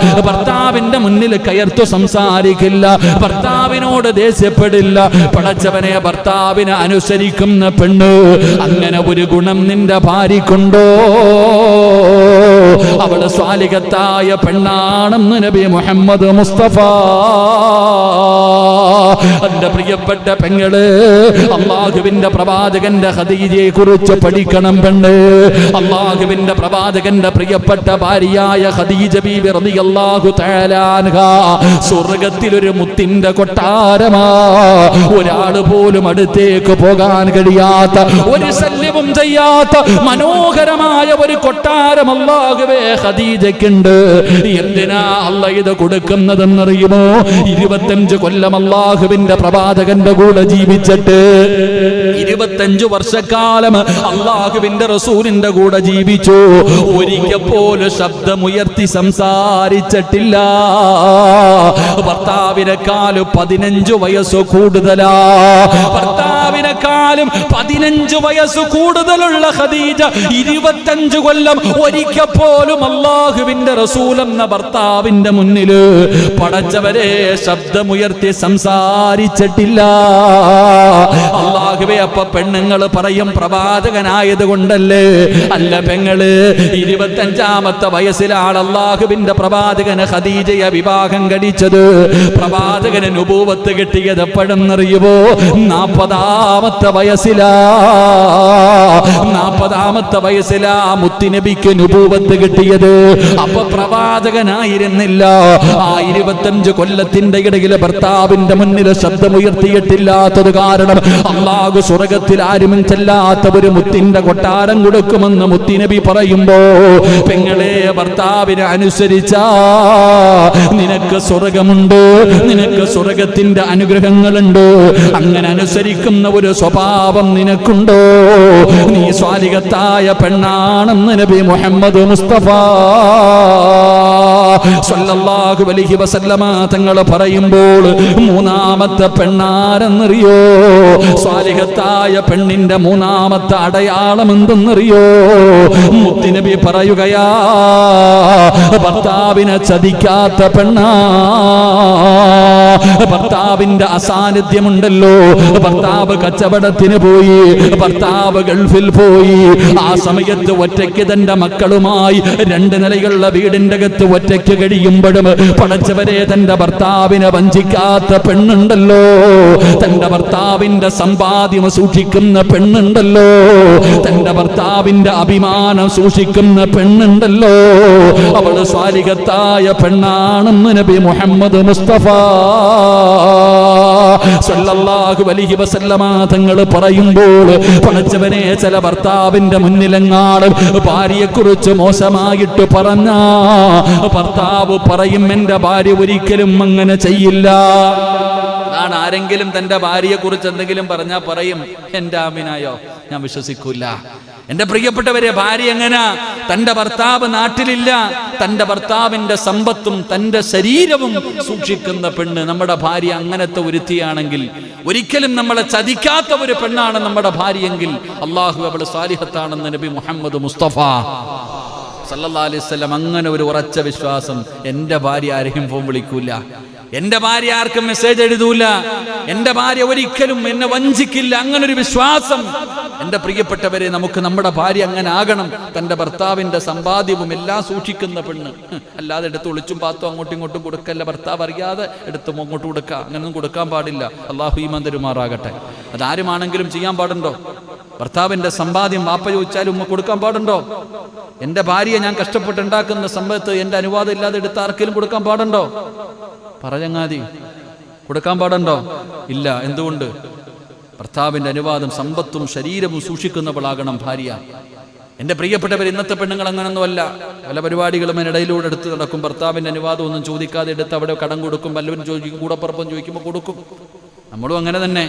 Speaker 1: ഭർത്താവിന്റെ മുന്നിൽ കയർത്തു സംസാരിക്കില്ല, ഭർത്താവിനോട് ദേഷ്യപ്പെടില്ല. പടച്ചവനെ, ഭർത്താവിനെ അനുസരിക്കുന്ന പെണ്ണ്, അങ്ങനെ ഒരു ഗുണം നിന്റെ ഭാര്യക്കുണ്ടോ? അവള് സ്വാലിഹത്തായ പെണ്ണാണെന്ന് നബി മുഹമ്മദ് മുസ്തഫ. എന്റെ പ്രിയപ്പെട്ട പെങ്ങള്, അല്ലാഹുവിന്റെ പ്രവാചകന്റെ ഖദീജയെ കുറിച്ച് പഠിക്കണം പെണ്ണ്. അല്ലാഹുവിന്റെ പ്രവാചകന്റെ പ്രിയപ്പെട്ട ഭാര്യയായ ഖദീജ ബീബി റളിയല്ലാഹു തആല അൻഹാ സ്വർഗ്ഗത്തിൽ ഒരു മുത്തിന്റെ കൊട്ടാരമാ. ഒരാള് പോലും അടുത്തേക്ക് പോകാൻ കഴിയാത്ത, ഒരു ശല്യവും ചെയ്യാത്ത മനോഹരമായ ഒരു കൊട്ടാരം അല്ലാഹുവേ ഖദീജയ്ക്കുണ്ട്. എന്തിനാ അല്ലാഹ് ഇത് കൊടുക്കുന്നതെന്നറിയുമോ? 25 കൊല്ലം അല്ലാഹുവിന്റെ പ്രവാചകന്റെ കൂടെ ജീവിച്ചിട്ട് 25 വർഷക്കാലം അല്ലാഹുവിന്റെ റസൂലിന്റെ കൂടെ ജീവിച്ചു. ഒരിക്കൽ പോലും ശബ്ദമുയർത്തി സംസാരിച്ചിട്ടില്ല. ഭർത്താവിനെക്കാളും 15 വയസ്സ് കൂടുതലാ. ഭർത്താവിനെക്കാളും 15 വയസ്സ് കൂടുതലുള്ള ഖദീജ 25 കൊല്ലം ഒരിക്കൽ പോലും അല്ലാഹുവിന്റെ റസൂൽ എന്ന ഭർത്താവിന്റെ മുന്നിൽ പടച്ചവരെ ശബ്ദമുയർത്തി സംസാരിച്ചിട്ടില്ല. അല്ലാഹുവേ, അപ്പൊ പെണ്ണുങ്ങൾ പറയും പ്രവാചകനായത് കൊണ്ടല്ലേ? അല്ല പെങ്ങള്, 25-ാമത്തെ വയസ്സിലാണ് അല്ലാഹുവിന്റെ പ്രവാചകന് ഖദീജയെ വിവാഹം കഴിച്ചത്. പ്രവാചകന് നുബൂവത്ത് കിട്ടിയത് എപ്പോഴെന്നറിയുമോ? 40-ാമത്തെ വയസ്സിലാ. 40-ാമത്തെ വയസ്സിലാ മുത്തുനബിക്ക് നുബൂവത്ത് കിട്ടിയത്. അപ്പൊ പ്രവാചകനായിരുന്നില്ല. ആ 25 കൊല്ലത്തിന്റെ ഇടയിൽ ഭർത്താവിന്റെ മുന്നിൽ ശബ്ദമുയർത്തിയിട്ടില്ലാത്തത് കാരണം അല്ലാഹു സ്വർഗ്ഗത്തിൽ ആരും ചെല്ലാത്ത ഒരു മുത്തിന്റെ കൊട്ടാരം കൊടുക്കുമെന്ന് മുത്തുനബി പറയുമ്പോ, പെങ്ങളെ, ഭർത്താവിനെ അനുസരിച്ചാ നിനക്ക് സ്വർഗമുണ്ട്, നിനക്ക് സ്വർഗത്തിന്റെ അനുഗ്രഹങ്ങളുണ്ട്. അങ്ങനെ അനുസരിക്കുന്ന ഒരു സ്വഭാവം നിനക്കുണ്ടോ? നീ സ്വാലിഹത്തായ പെണ്ണാണെന്ന് നബി മുഹമ്മദ് മുസ്തഫ സ്വല്ലല്ലാഹു അലൈഹി വസല്ലമ തങ്ങൾ പറയുമ്പോൾ മൂന്നാമത്തെ പെണ്ണാരെന്നറിയോ? സ്വാലിഹത്തായ പെണ്ണിന്റെ മൂന്നാമത്തെ അടയാളം എന്തെന്നറിയോ? മുത്തുനബി പറയുകയാ, ഭർത്താവിനെ ചതിക്കാത്ത പെണ്ണാ. ഭർത്താവിന്റെ അസാന്നിധ്യമുണ്ടല്ലോ, ഭർത്താവ് കച്ചവടത്തിന് പോയി, ഭർത്താവ് ഗൾഫിൽ പോയി, ആ സമയത്ത് ഒറ്റയ്ക്ക് തന്റെ മക്കളുമായി 2 നിലയുള്ള വീടിന്റെ അകത്ത് ഒറ്റയ്ക്ക് കഴിയുമ്പോഴും പടച്ചവരെ തന്റെ ഭർത്താവിനെ വഞ്ചിക്കാത്ത പെണ്ണുണ്ടല്ലോ, തന്റെ ഭർത്താവിന്റെ സമ്പാദ്യം സൂക്ഷിക്കുന്ന പെണ്ണുണ്ടല്ലോ, തന്റെ ഭർത്താവിന്റെ അഭിമാനം സൂക്ഷിക്കുന്ന പെണ്ണുണ്ടല്ലോ, അവള് സ്വാലിഹത്തായ പെണ്ണാണെന്ന് നബി മുഹമ്മദ് മുസ്തഫ സ്വല്ലല്ലാഹു അലൈഹി വസല്ലമ തങ്ങൾ പറയുമ്പോൾ, പടച്ചവനെ, ചില ഭർത്താവിന്റെ മുന്നിലെങ്ങാളും ഭാര്യയെക്കുറിച്ച് മോശമായിട്ട് പറഞ്ഞ ഭർത്താവ് പറയും, എന്റെ ഭാര്യ ഒരിക്കലും അങ്ങനെ ചെയ്യില്ല. അതാണ്, ആരെങ്കിലും തന്റെ ഭാര്യയെ കുറിച്ച് എന്തെങ്കിലും പറഞ്ഞാൽ പറയും, എന്റെ ആമിനായോ ഞാൻ വിശ്വസിക്കൂല. എന്റെ പ്രിയപ്പെട്ടവരെ, ഭാര്യ എങ്ങനാ? തന്റെ ഭർത്താവ് നാട്ടിലില്ല, തന്റെ ഭർത്താവിന്റെ സമ്പത്തും തന്റെ ശരീരവും സൂക്ഷിക്കുന്ന പെണ്ണ് നമ്മുടെ ഭാര്യ അങ്ങനത്തെ ഒരുത്തിയാണെങ്കിൽ, ഒരിക്കലും നമ്മളെ ചതിക്കാത്ത ഒരു പെണ്ണാണ് നമ്മുടെ ഭാര്യയെങ്കിൽ, അള്ളാഹു അവൾ സാലിഹത്താണെന്ന് നബി മുഹമ്മദ് മുസ്തഫ സല്ലല്ലാഹു അലൈഹി വസല്ലം അങ്ങനെ ഒരു ഉറച്ച വിശ്വാസം. എൻ്റെ ഭാര്യ ആരെയും ഫോൺ വിളിക്കൂല, എൻ്റെ ഭാര്യ ആർക്കും മെസ്സേജ് എഴുതൂല, എൻ്റെ ഭാര്യ ഒരിക്കലും എന്നെ വഞ്ചിക്കില്ല, അങ്ങനൊരു വിശ്വാസം. എൻ്റെ പ്രിയപ്പെട്ടവരെ, നമുക്ക് നമ്മുടെ ഭാര്യ അങ്ങനെ ആകണം. തൻ്റെ ഭർത്താവിൻ്റെ സമ്പാദ്യവും എല്ലാം സൂക്ഷിക്കുന്ന പെണ്ണ്. അല്ലാതെ എടുത്ത് ഒളിച്ചും പാത്തും അങ്ങോട്ടും ഇങ്ങോട്ടും കൊടുക്കല്ല. ഭർത്താവ് അറിയാതെ എടുത്തും അങ്ങോട്ട് കൊടുക്കുക, അങ്ങനൊന്നും കൊടുക്കാൻ പാടില്ല. അള്ളാഹു ഈമാൻ തരുമാറാകട്ടെ. അതാരുമാണെങ്കിലും ചെയ്യാൻ പാടുണ്ടോ? ഭർത്താവിൻ്റെ സമ്പാദ്യം വാപ്പ ചോദിച്ചാലും ഉമ്മ കൊടുക്കാൻ പാടുണ്ടോ? എൻ്റെ ഭാര്യയെ ഞാൻ കഷ്ടപ്പെട്ടുണ്ടാക്കുന്ന സമ്പത്ത് എൻ്റെ അനുവാദം ഇല്ലാതെ എടുത്ത് ആർക്കെങ്കിലും കൊടുക്കാൻ പാടുണ്ടോ? പറഞ്ഞങ്ങാതി കൊടുക്കാൻ പാടുണ്ടോ? ഇല്ല. എന്തുകൊണ്ട്? ഭർത്താവിൻ്റെ അനുവാദം, സമ്പത്തും ശരീരവും സൂക്ഷിക്കുന്നവളാകണം ഭാര്യ. എൻ്റെ പ്രിയപ്പെട്ടവർ, ഇന്നത്തെ പെണ്ണുങ്ങൾ അങ്ങനൊന്നുമല്ല. പല പരിപാടികളും അതിനിടയിലൂടെ എടുത്ത് നടക്കും. ഭർത്താവിൻ്റെ അനുവാദം ഒന്നും ചോദിക്കാതെ എടുത്ത് അവിടെ കടം കൊടുക്കും, വല്ലവരും ചോദിക്കും, കൂടപ്പുറപ്പം ചോദിക്കുമ്പോൾ കൊടുക്കും. നമ്മളും അങ്ങനെ തന്നെ.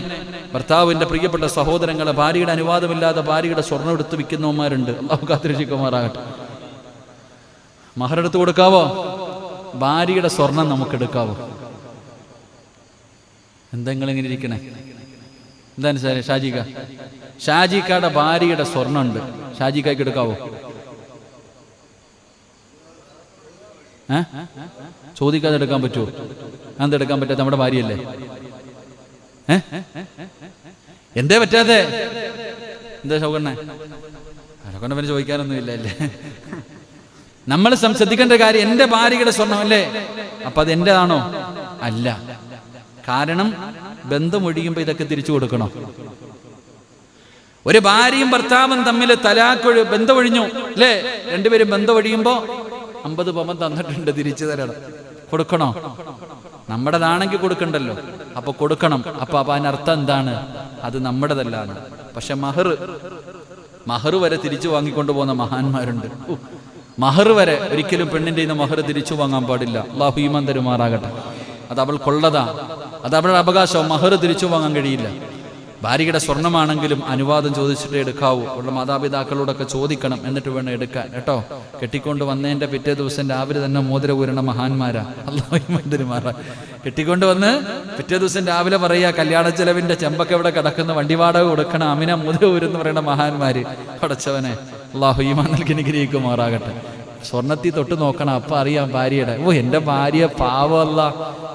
Speaker 1: ഭർത്താവിൻ്റെ പ്രിയപ്പെട്ട സഹോദരങ്ങളെ, ഭാര്യയുടെ അനുവാദമില്ലാതെ ഭാര്യയുടെ സ്വർണ്ണം എടുത്ത് വിൽക്കുന്നവന്മാരുണ്ട്. അല്ലാഹു കാത്തിരക്ഷിക്കുമാറാകട്ടെ. മഹറെടുത്ത് കൊടുക്കാവോ? ഭാര്യയുടെ സ്വർണം നമുക്ക് എടുക്കാവോ? എന്തെങ്കിലും ഇങ്ങനെ ഇരിക്കണേ? എന്താണ് സാറേ? ഷാജിക്കയുടെ ഭാര്യയുടെ സ്വർണ്ണം ഉണ്ട്, ഷാജിക്കായ്ക്ക് എടുക്കാവോ? ചോദിക്കാതെ എടുക്കാൻ പറ്റുമോ? അതെടുക്കാൻ പറ്റാത്ത നമ്മുടെ ഭാര്യയല്ലേ? എന്തേ പറ്റാതെ? എന്താ ഷൗകണ്ണേ? ഷൗകണ്ണ പിന്നെ ചോദിക്കാനൊന്നും ഇല്ല അല്ലേ? നമ്മൾ ശ്രദ്ധിക്കേണ്ട കാര്യം, എൻ്റെ ഭാര്യയുടെ സ്വർണം അല്ലേ, അപ്പൊ അത് എന്റേതാണോ? അല്ല. കാരണം ബന്ധം ഒഴിയുമ്പോ ഇതൊക്കെ തിരിച്ചു കൊടുക്കണോ? ഒരു ഭാര്യയും ഭർത്താവും തമ്മിൽ തലാക്ക് ബന്ധം ഒഴിഞ്ഞു അല്ലേ? രണ്ടുപേരും ബന്ധം ഒഴിയുമ്പോ 50 പവൻ തന്നിട്ടുണ്ട്, തിരിച്ചു തരണം. കൊടുക്കണോ? നമ്മുടേതാണെങ്കിൽ കൊടുക്കണ്ടല്ലോ, അപ്പൊ കൊടുക്കണം. അപ്പൊ അതിനർത്ഥം എന്താണ്? അത് നമ്മുടേതല്ലാണ്. പക്ഷെ മഹർ വരെ തിരിച്ചു വാങ്ങിക്കൊണ്ടു പോകുന്ന മഹാന്മാരുണ്ട്. മഹർ വരെ ഒരിക്കലും പെണ്ണിന്റെ ഇന്ന് മഹർ തിരിച്ചു വാങ്ങാൻ പാടില്ല. അല്ലാഹു ഈമാൻ തരുമാറാകട്ടെ. അത് അവൾ കൊള്ളതാ, അത് അവളുടെ അവകാശം. മഹർ തിരിച്ചു വാങ്ങാൻ കഴിയില്ല. ഭാര്യയുടെ സ്വർണ്ണമാണെങ്കിലും അനുവാദം ചോദിച്ചിട്ടേ എടുക്കാവൂ. അവളുടെ മാതാപിതാക്കളോടൊക്കെ ചോദിക്കണം, എന്നിട്ട് വേണം എടുക്കാൻ കേട്ടോ. കെട്ടിക്കൊണ്ട് വന്നതിന്റെ പിറ്റേ ദിവസം രാവിലെ തന്നെ മോതിര ഊരണ മഹാന്മാരാ. അല്ലാഹു ഈമാൻ തരുമാറാകട്ടെ. കെട്ടിക്കൊണ്ട് വന്ന് പിറ്റേ ദിവസം രാവിലെ പറയാ, കല്യാണ ചെലവിന്റെ ചെമ്പൊക്കെ ഇവിടെ കിടക്കുന്ന, വണ്ടി വാടക കൊടുക്കണം, അമിന മോതിര ഊരെന്ന് പറയുന്ന മഹാന്മാര്. പടച്ചവനെ, അല്ലാഹു ഈമാൻ നൽകി അനുഗ്രഹിക്കുമാറാകട്ടെ. സ്വർണ്ണത്തിൽ തൊട്ട് നോക്കണം, അപ്പൊ അറിയാം ഭാര്യയുടെ. എൻ്റെ ഭാര്യ പാവമല്ല,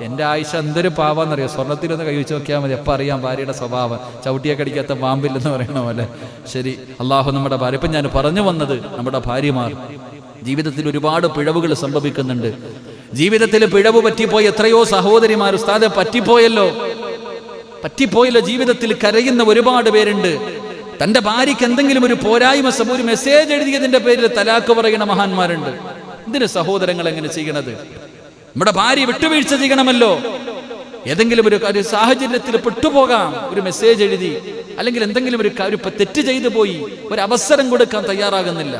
Speaker 1: എൻ്റെ ആയിഷ എന്തൊരു പാവാന്നറിയോ? സ്വർണ്ണത്തിലൊന്ന് കൈ വെച്ച് നോക്കിയാൽ മതി, അപ്പൊ അറിയാം ഭാര്യയുടെ സ്വഭാവം. ചവിട്ടിയെ കടിക്കാത്ത പാമ്പില്ലെന്ന് പറയണ പോലെ. ശരി, അള്ളാഹു നമ്മുടെ ഭാര്യ. ഇപ്പം ഞാൻ പറഞ്ഞു വന്നത്, നമ്മുടെ ഭാര്യമാർ ജീവിതത്തിൽ ഒരുപാട് പിഴവുകൾ സംഭവിക്കുന്നുണ്ട്. ജീവിതത്തിൽ പിഴവ് പറ്റിപ്പോയി എത്രയോ സഹോദരിമാർ ഉസ്താദെ പറ്റിപ്പോയല്ലോ ജീവിതത്തിൽ കരയുന്ന ഒരുപാട് പേരുണ്ട്. തന്റെ ഭാര്യയ്ക്ക് എന്തെങ്കിലും ഒരു പോരായ്മ, ഒരു മെസ്സേജ് എഴുതിയതിന്റെ പേരിൽ തലാക്ക് പറയുന്ന മഹാന്മാരുണ്ട്. എന്തിന് സഹോദരങ്ങൾ എങ്ങനെ ചെയ്യണത്? നമ്മുടെ ഭാര്യ വിട്ടുവീഴ്ച ചെയ്യണമല്ലോ. ഏതെങ്കിലും ഒരു സാഹചര്യത്തിൽ പെട്ടുപോകാം, ഒരു മെസ്സേജ് എഴുതി, അല്ലെങ്കിൽ എന്തെങ്കിലും ഒരു തെറ്റ് ചെയ്തു പോയി, ഒരു അവസരം കൊടുക്കാൻ തയ്യാറാകുന്നില്ല.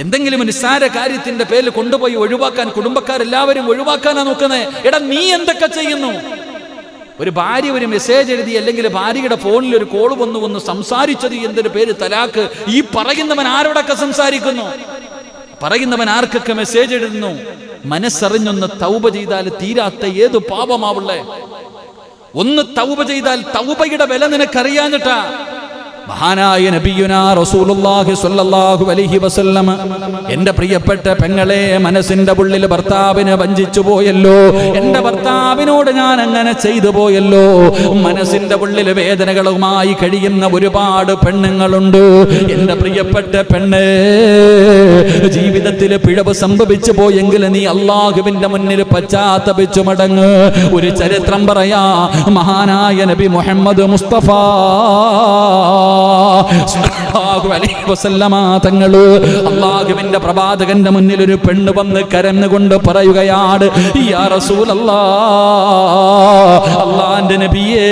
Speaker 1: എന്തെങ്കിലും നിസ്സാര കാര്യത്തിന്റെ പേരിൽ കൊണ്ടുപോയി ഒഴിവാക്കാൻ കുടുംബക്കാരെല്ലാവരും ഒഴിവാക്കാനാ നോക്കുന്നത്. എടാ, നീ എന്തൊക്കെ ചെയ്യുന്നു? ഒരു ഭാര്യ ഒരു മെസ്സേജ് എഴുതി, അല്ലെങ്കിൽ ഭാര്യയുടെ ഫോണിൽ ഒരു കോൾ വന്നു സംസാരിച്ചത് എന്തൊരു പേര് തലാക്ക്. ഈ പറയുന്നവൻ ആരോടൊക്കെ സംസാരിക്കുന്നു? പറയുന്നവൻ ആർക്കൊക്കെ മെസ്സേജ് എഴുതുന്നു? മനസ്സറിഞ്ഞൊന്ന് തൗബ ചെയ്താൽ തീരാത്ത ഏത് പാപമാവുള്ളേ? ഒന്ന് തൗബ ചെയ്താൽ തൗബയുടെ വില നിനക്കറിയാഞ്ഞിട്ടാ. മഹാനായ നബിയുനാ റസൂലുള്ളാഹി സ്വല്ലല്ലാഹു അലൈഹി വസല്ലം, എൻ്റെ പ്രിയപ്പെട്ട പെങ്ങളെ, മനസ്സിന്റെ ഉള്ളിൽ ഭർത്താവിനെ വഞ്ചിച്ചു പോയല്ലോ, എൻ്റെ ഭർത്താവിനോട് ഞാൻ അങ്ങനെ ചെയ്തു പോയല്ലോ. മനസ്സിന്റെ ഉള്ളിൽ വേദനകളുമായി കഴിയുന്ന ഒരുപാട് പെണ്ണുങ്ങളുണ്ട്. എൻ്റെ പ്രിയപ്പെട്ട പെണ്ണേ, ജീവിതത്തിൽ പിഴവ് സംഭവിച്ചു പോയെങ്കിൽ നീ അള്ളാഹുവിന്റെ മുന്നിൽ പശ്ചാത്തപിച്ചു മടങ്ങ്. ഒരു ചരിത്രം പറയാ, മഹാനായ നബി മുഹമ്മദ് മുസ്തഫ തങ്ങള് അല്ലാഹുവിന്റെ പ്രവാചകന്റെ മുന്നിൽ ഒരു പെണ്ണ് വന്ന് കരഞ്ഞുകൊണ്ട് പറയുകയാണ്, യാ റസൂലല്ലാഹ്, അല്ലാഹുവിന്റെ നബിയേ,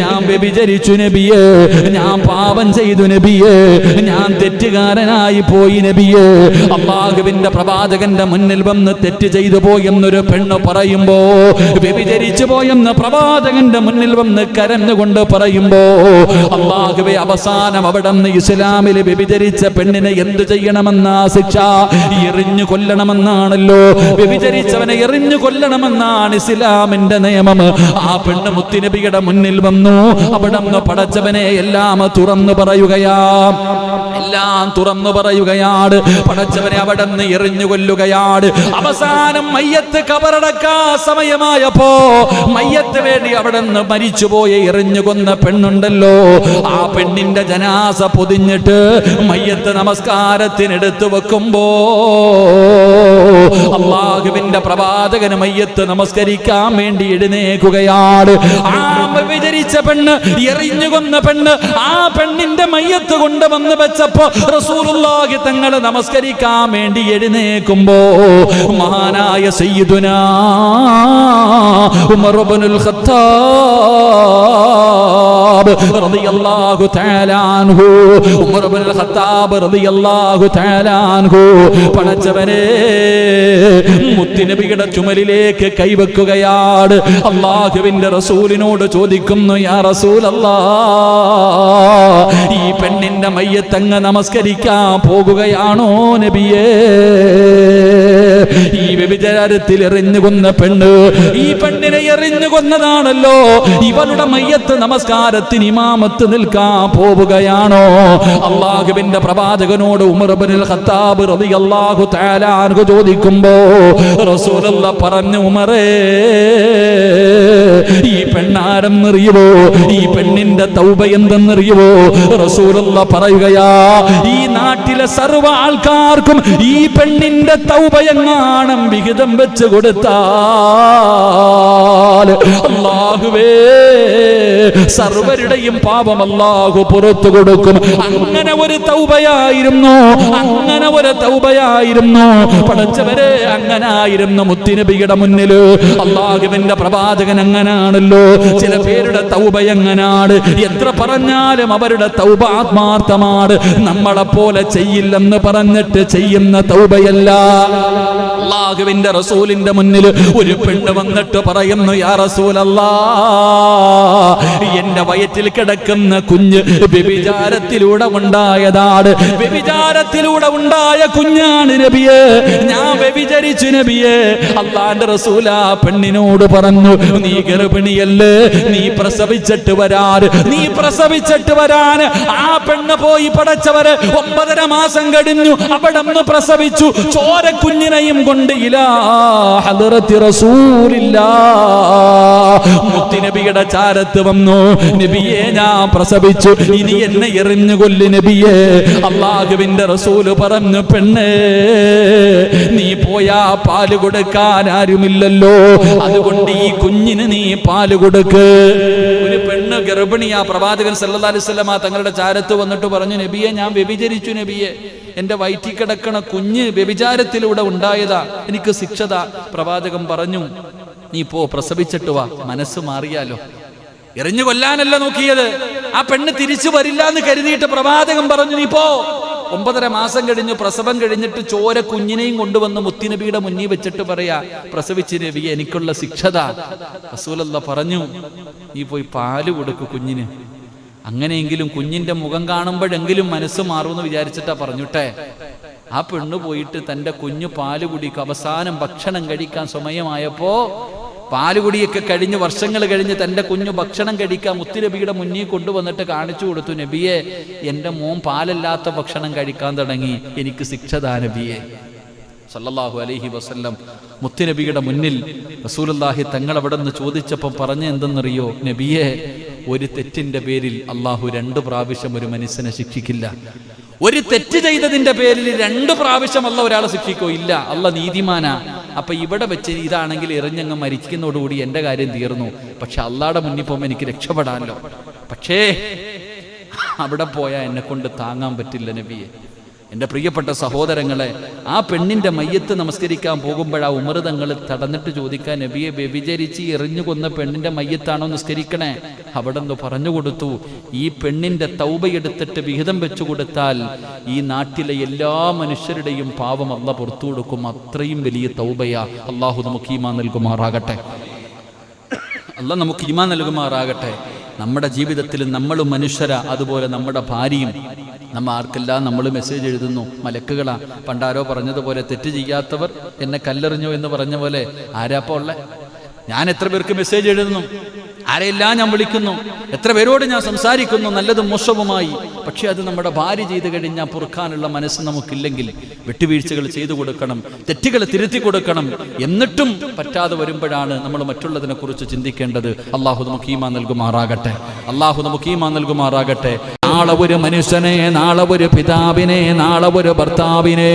Speaker 1: ഞാൻ വ്യഭിചരിച്ചു നബിയേ, ഞാൻ പാപം ചെയ്തു നബിയേ, ഞാൻ തെറ്റുകാരനായി പോയി നബിയേ. അല്ലാഹുവിന്റെ പ്രവാചകന്റെ മുന്നിൽ വന്ന് തെറ്റ് ചെയ്തു പോയെന്നൊരു പെണ്ണ് പറയുമ്പോ, വ്യഭിചരിച്ചു പോയെന്ന് പ്രവാചകന്റെ മുന്നിൽ വന്ന് കരഞ്ഞുകൊണ്ട് പറയുമ്പോ, അല്ലാഹുവേ അവസാനം അവിടെ നിന്ന് ഇസ്ലാമിൽ വ്യഭിചരിച്ച പെണ്ണിനെ എന്ത് ചെയ്യണമെന്നാ ശിക്ഷ? എറിഞ്ഞു കൊല്ലണമെന്നാണല്ലോ. വ്യഭിചരിച്ചവനെ എറിഞ്ഞു കൊല്ലണമെന്നാണ് ഇസ്ലാമിന്റെ നിയമം. ആ പെണ്ണ് മുത്തുനബിയുടെ മുന്നിൽ വന്നു. അവിടെ നിന്ന് പടച്ചവനെ എല്ലാം തുറന്നു പറയുകയാ, എല്ലാം തുറന്നു പറയുകയാണ്. പടച്ചവനെ അവിടെ നിന്ന് എറിഞ്ഞു കൊല്ലുകയാണ്. അവസാനം മയ്യത്ത് കബറടക്കാ സമയമായപ്പോ മയ്യത്ത് വേണ്ടി അവിടെ നിന്ന് മരിച്ചുപോയ എറിഞ്ഞു കൊന്ന പെണ്ണുണ്ടല്ലോ, ആ പെണ്ണിന്റെ ജനാസ പൊതിഞ്ഞിട്ട് മയ്യത്ത് നമസ്കാരത്തിനെടുത്തു വെക്കുമ്പോ അല്ലാഹുവിന്റെ പ്രവാചകന് മയ്യത്ത് നമസ്കരിക്കാൻ വേണ്ടി എഴുന്നേൽക്കുകയാണ്. ആ വ്യഭിചരിച്ച പെണ്ണ്, എറിഞ്ഞു കൊന്ന പെണ്ണ്, ആ പെണ്ണിന്റെ മയ്യത്ത് കൊണ്ടുവന്ന് വെച്ചപ്പോ റസൂലുള്ളാഹി തങ്ങൾ നമസ്കരിക്കാൻ വേണ്ടി എഴുന്നേൽക്കുമ്പോ മഹാനായ സയ്യിദുനാ ഉമർ ഇബ്നുൽ ഖത്താബ് റളിയല്ലാഹു തആല അൻഹു, ഉമർ ഇബ്നുൽ ഖത്താബ് റളിയല്ലാഹു തആല അൻഹു പടച്ചവനെ മുത്തുനബിയുടെ ചുമലിലേക്ക് കൈവെക്കുകയാണ്. അല്ലാഹുവിന്റെ റസൂലിനോട് ചോദിക്കുന്നു, യാ റസൂലല്ലാഹ്, ഈ പെണ്ണിന്റെ മയ്യത്ത് അങ്ങ് നമസ്കരിക്കാൻ പോകുകയാണോ നബിയേ? ഈ വ്യഭിചാരത്തിൽ എറിഞ്ഞു കൊന്ന പെണ്ണ്, ഈ പെണ്ണിനെ എറിഞ്ഞു കൊന്നതാണല്ലോ, ഇവളുടെ മയ്യത്ത് നമസ്കാരത്തിന് ഇമാമത്ത് നിൽക്കാൻ പോവുകയാണോ? അല്ലാഹുവിന്റെ പ്രവാചകനോട് ഉമർ ഇബ്നുൽ ഖത്താബ് റളിയല്ലാഹു തആല അൻഹു ചോദിക്കുമ്പോ റസൂലുള്ളാഹി പറഞ്ഞു, ഉമറേ, ഈ പെണ്ണാരെന്നറിയുവോ? ഈ പെണ്ണിന്റെ തൗബ എന്തെന്നറിയുവോ? റസൂലുള്ളാഹി പറയുകയാ, ഈ നാട്ടിലെ സർവ്വ ആൾക്കാർക്കും ഈ പെണ്ണിന്റെ തൗബ എങ്ങാണം വിഹിതം വെച്ച് കൊടുത്താൽ അല്ലാഹുവേ സർവരുടെയും പാപം അല്ലാഹു പുറത്തു കൊടുക്കും. അങ്ങനെ ഒരു തൗബയായിരുന്നു, അങ്ങനെ ഒരു തൗബയായിരുന്നു പടച്ചവരെ, അങ്ങനായിരുന്നു മുത്തുനബിയുടെ മുന്നിൽ അല്ലാഹുവിന്റെ പ്രവാചകൻ. അങ്ങനാണല്ലോ ചില പേരുടെ തൗബ എങ്ങനാണ്, എത്ര പറഞ്ഞാലും അവരുടെ തൗബ ആത്മാർത്ഥമാണ്. നമ്മളെ പോലെ ചെയ്യില്ലെന്ന് പറഞ്ഞിട്ട് ചെയ്യുന്ന തൗബയല്ല. അല്ലാഹുവിന്റെ റസൂലിന്റെ മുന്നിൽ ഒരു പെണ്ണ് വന്നിട്ട് പറയുന്നു, യാ റസൂലല്ലാഹ്, എന്റെ വയറ്റിൽ കിടക്കുന്ന കുഞ്ഞ് വ്യഭിചാരത്തിലൂടെ ഉണ്ടായതാണ്, വ്യഭിചാരത്തിലൂടെ ഉണ്ടായ കുഞ്ഞാണ് നബിയേ, ഞാൻ വ്യഭിചരിച്ചു നബിയേ. അല്ലാഹുവിന്റെ റസൂൽ ആ പെണ്ണിനോട് പറഞ്ഞു, നീ ഗർഭിണിയല്ലേ, നീ പ്രസവിച്ചിട്ട് വരാൻ, നീ പ്രസവിച്ചിട്ട് വരാൻ. ആ പെണ്ണ് പോയി പടച്ചവരെ 9.5 മാസം കഴിഞ്ഞു, അവിടെ നിന്ന് പ്രസവിച്ചു. ചോര കുഞ്ഞിനെയും കൊണ്ട് ഇലാ ഹദ്റത്തി റസൂലില്ലാഹ് മുത്തുനബിയുടെ ചാരത്ത് വന്നു, നബിയെ ഞാൻ പ്രസവിച്ചു, ഇനി എന്നെ എറിഞ്ഞു കൊല്ല് നബിയെ. അല്ലാഹുവിന്റെ റസൂല് പറഞ്ഞു, പെണ്ണേ, നീ പോയാ പാല് കൊടുക്കാൻ ആരുമില്ലല്ലോ, അതുകൊണ്ട് ഈ കുഞ്ഞിന് നീ പാല് കൊടുക്ക്. ഒരു പെണ്ണ് ഗർഭിണിയാ, പ്രവാചകൻ സല്ലല്ലാഹു അലൈഹി വസല്ലമ തങ്ങളുടെ ചാരത്ത് വന്നിട്ട് പറഞ്ഞു, നബിയെ ഞാൻ വ്യഭിചരിച്ചു നബിയെ, എന്റെ വയറ്റിൽ കിടക്കണ കുഞ്ഞ് വ്യഭിചാരത്തിലൂടെ ഉണ്ടായതാ, എനിക്ക് ശിക്ഷതാ. പ്രവാചകൻ പറഞ്ഞു, നീ പോ, പ്രസവിച്ചിട്ട് വാ, മനസ്സ് മാറിയാലോ. എറിഞ്ഞു കൊല്ലാനല്ല നോക്കിയത്, ആ പെണ്ണ് തിരിച്ചു വരില്ല എന്ന് കരുതിയിട്ട് പ്രവാചകൻ പറഞ്ഞു, നീ പോ. 9.5 മാസം കഴിഞ്ഞു, പ്രസവം കഴിഞ്ഞിട്ട് ചോര കുഞ്ഞിനെയും കൊണ്ടുവന്ന് മുത്തുനബിയുടെ മുന്നിൽ വെച്ചിട്ട് പറയാ, പ്രസവിച്ച് നബിയെ എനിക്കുള്ള ശിക്ഷതാ. റസൂലുള്ളാഹി പറഞ്ഞു, നീ പോയി പാല് കൊടുക്കു കുഞ്ഞിന്, അങ്ങനെയെങ്കിലും കുഞ്ഞിന്റെ മുഖം കാണുമ്പോഴെങ്കിലും മനസ്സ് മാറുമെന്ന് വിചാരിച്ചിട്ടാ പറഞ്ഞിട്ടെ. ആ പെണ്ണ് പോയിട്ട് തന്റെ കുഞ്ഞു പാല് കുടിക്കും. അവസാനം ഭക്ഷണം കഴിക്കാൻ സമയമായപ്പോ, പാലുകുടിയൊക്കെ കഴിഞ്ഞ് വർഷങ്ങൾ കഴിഞ്ഞ് തൻ്റെ കുഞ്ഞു ഭക്ഷണം കഴിക്കാൻ മുത്തുനബിയുടെ മുന്നിൽ കൊണ്ടുവന്നിട്ട് കാണിച്ചു കൊടുത്തു, നബിയെ എൻ്റെ മോൻ പാലല്ലാത്ത ഭക്ഷണം കഴിക്കാൻ തുടങ്ങി, എനിക്ക് ശിക്ഷതാ നബിയെ. സല്ലല്ലാഹു അലൈഹി വസല്ലം മുത്തുനബിയുടെ മുന്നിൽ റസൂലുള്ളാഹി തങ്ങൾ അവിടെ നിന്ന് ചോദിച്ചപ്പോൾ പറഞ്ഞ എന്തെന്നറിയോ? നബിയെ, ഒരു തെറ്റിന്റെ പേരിൽ അള്ളാഹു 2 പ്രാവശ്യം ഒരു മനുഷ്യനെ ശിക്ഷിക്കില്ല. ഒരു തെറ്റ് ചെയ്തതിന്റെ പേരിൽ 2 പ്രാവശ്യം അല്ല ഒരാളെ ശിക്ഷിക്കോ? ഇല്ല, അല്ല നീതിമാനാ. അപ്പൊ ഇവിടെ വെച്ച് ഇതാണെങ്കിൽ എറിഞ്ഞങ്ങ് മരിക്കുന്നതോടുകൂടി എന്റെ കാര്യം തീർന്നു. പക്ഷെ അള്ളാഹുടെ മുന്നിൽ പോകുമ്പോൾ എനിക്ക് രക്ഷപ്പെടാമല്ലോ. പക്ഷേ അവിടെ പോയാൽ എന്നെ കൊണ്ട് താങ്ങാൻ പറ്റില്ല നബിയെ. എൻ്റെ പ്രിയപ്പെട്ട സഹോദരങ്ങളെ, ആ പെണ്ണിൻ്റെ മയ്യത്ത് നമസ്കരിക്കാൻ പോകുമ്പോഴാ ഉമർ തങ്ങൾ തടന്നിട്ട് ചോദിക്കാൻ, നബിയെ വ്യഭിചരിച്ച് എറിഞ്ഞു കൊന്ന പെണ്ണിൻ്റെ മയ്യത്താണോ നിസ്കരിക്കണേ? അവിടെ നിന്ന് പറഞ്ഞു കൊടുത്തു, ഈ പെണ്ണിൻ്റെ തൗബയെടുത്തിട്ട് വിഹിതം വെച്ചു കൊടുത്താൽ ഈ നാട്ടിലെ എല്ലാ മനുഷ്യരുടെയും പാവം അള്ളാഹ് പുറത്തു കൊടുക്കും. അത്രയും വലിയ തൗബയാ. അള്ളാഹു നമുക്ക് ഈമാൻ നൽകുമാറാകട്ടെ. അള്ളാഹ് നമുക്ക് ഈമാൻ നൽകുമാറാകട്ടെ. നമ്മുടെ ജീവിതത്തിൽ നമ്മളും മനുഷ്യരാ, അതുപോലെ നമ്മുടെ ഭാര്യയും. ആർക്കെല്ലാം നമ്മൾ മെസ്സേജ് എഴുതുന്നു, മലക്കുകളാ. പണ്ടാരോ പറഞ്ഞതുപോലെ തെറ്റ് ചെയ്യാത്തവർ എന്നെ കല്ലെറിഞ്ഞു എന്ന് പറഞ്ഞ പോലെ ആരാപ്പോ ഉള്ളേ? ഞാൻ എത്ര പേർക്ക് മെസ്സേജ് എഴുതുന്നു, ആരെല്ലാം ഞാൻ വിളിക്കുന്നു, എത്ര പേരോട് ഞാൻ സംസാരിക്കുന്നു നല്ലതും മോശവുമായി. പക്ഷെ അത് നമ്മുടെ ഭാര്യ ചെയ്ത് കഴിഞ്ഞാൽ പൊറുക്കാനുള്ള മനസ്സ് നമുക്കില്ലെങ്കിൽ വിട്ടുവീഴ്ചകൾ ചെയ്തു കൊടുക്കണം, തെറ്റുകൾ തിരുത്തി കൊടുക്കണം. എന്നിട്ടും പറ്റാതെ വരുമ്പോഴാണ് നമ്മൾ മറ്റുള്ളതിനെ കുറിച്ച് ചിന്തിക്കേണ്ടത്. അള്ളാഹു നമുക്ക് ഈമാൻ നൽകുമാറാകട്ടെ. അള്ളാഹു നമുക്ക് ഈമാൻ നൽകുമാറാകട്ടെ. നാളെ ഒരു മനുഷ്യനെ, നാളെ ഒരു പിതാവിനെ, നാളെ ഒരു ഭർത്താവിനെ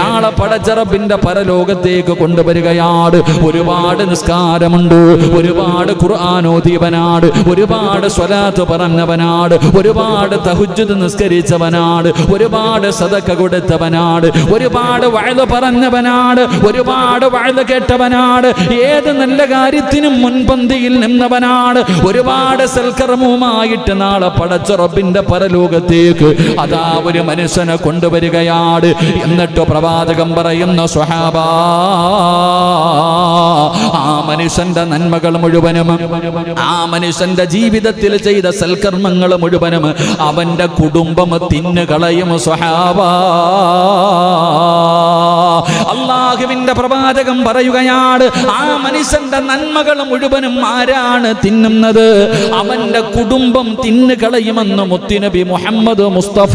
Speaker 1: നാളെ പടച്ച റബ്ബിന്റെ പരലോകത്തേക്ക് കൊണ്ടുവരികയാണ്. ഒരുപാട് നിസ്കാരമുണ്ട്, ഒരുപാട് ഖുർആൻ ഓതിയവനാണ്, ഒരുപാട് സ്വലാത്ത് പറഞ്ഞവനാണ്, ഒരുപാട് തഹജ്ജുദ് നിസ്കരിച്ചവനാണ്, ഒരുപാട് സദഖ കൊടുത്തവനാണ്, ഒരുപാട് വഅദ് പറഞ്ഞവനാണ്, ഒരുപാട് വഅദ് കേട്ടവനാണ്, ഏത് നല്ല കാര്യത്തിനും മുൻപന്തിയിൽ നിന്നവനാണ്, ഒരുപാട് സൽക്കർമ്മവുമായിട്ട് നാളെ പടച്ച റബ്ബിന്റെ പരലോകത്തേക്ക് അതാ ഒരു മനുഷ്യനെ കൊണ്ടുവരികയാണ്. എന്നിട്ട് പ്രവാചകൻ പറയുന്ന സ്വഹാബാ, ആ മനുഷ്യന്റെ നന്മകൾ മുഴുവനും, ആ മനുഷ്യന്റെ ജീവിതത്തിൽ ചെയ്ത സൽക്കർമ്മങ്ങൾ മുഴുവനും അവന്റെ കുടുംബം തിന്നുകളയും സ്വഹാബാ. അല്ലാഹുവിന്റെ പ്രവാചകൻ പറയുകയാണ്, ആ മനുഷ്യന്റെ നന്മകൾ മുഴുവനും ആരാണ് തിന്നുന്നത്? അവന്റെ കുടുംബം തിന്നുകളയുമെന്ന് മുത്തുനബി മുഹമ്മദ് മുസ്തഫ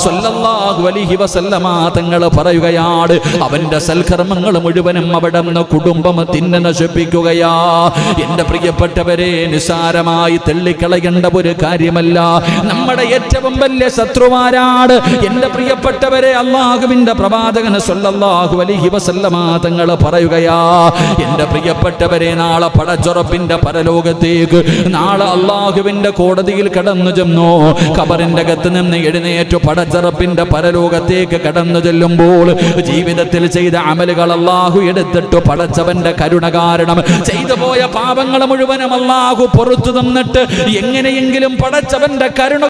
Speaker 1: സ്വല്ലല്ലാഹു അലൈഹി വസല്ലമ തങ്ങൾ പറയുകയാണ്. അവന്റെ സൽക്കർമ്മങ്ങൾ മുഴുവനും അവിടെ നിന്ന് കുടുംബം തിന്ന് നശിപ്പിക്കുകയാ. എന്റെ പ്രിയപ്പെട്ടവരെ, നിസാരമായി തള്ളിക്കളയേണ്ട ഒരു കാര്യമല്ല. നമ്മുടെ ഏറ്റവും വലിയ ശത്രുവാരാണ്? എന്റെ പ്രിയപ്പെട്ടവരെ, അല്ലാഹുവിന്റെ പ്രവാചകൻ സ്വല്ലല്ലാഹു അലൈഹി വസല്ലമ തങ്ങൾ പറയുകയാ, എന്റെ പ്രിയപ്പെട്ടവരെ, നാളെ പടച്ചുറപ്പിന്റെ പരലോകത്തേക്ക് നാളെ അല്ലാഹുവിന്റെ കോടതിയിൽ കടന്നു ചെന്നു, ഖബറിന്റെ അകത്ത് നിന്ന് എഴുന്നേറ്റു പടച്ചുറപ്പിന്റെ പരലോകത്തേക്ക് കടന്നു ചെല്ലുമ്പോൾ ജീവിതത്തിൽ ചെയ്ത അമലുകൾ അല്ലാഹു എടുത്തിട്ട് പടച്ചവന്റെ കരുണ കാരണം ചെയ്തു പോയ പാപങ്ങൾ മുഴുവനും അല്ലാഹു പുറത്തു തന്നിട്ട് എങ്ങനെയെങ്കിലും പടച്ചവന്റെ കരുണ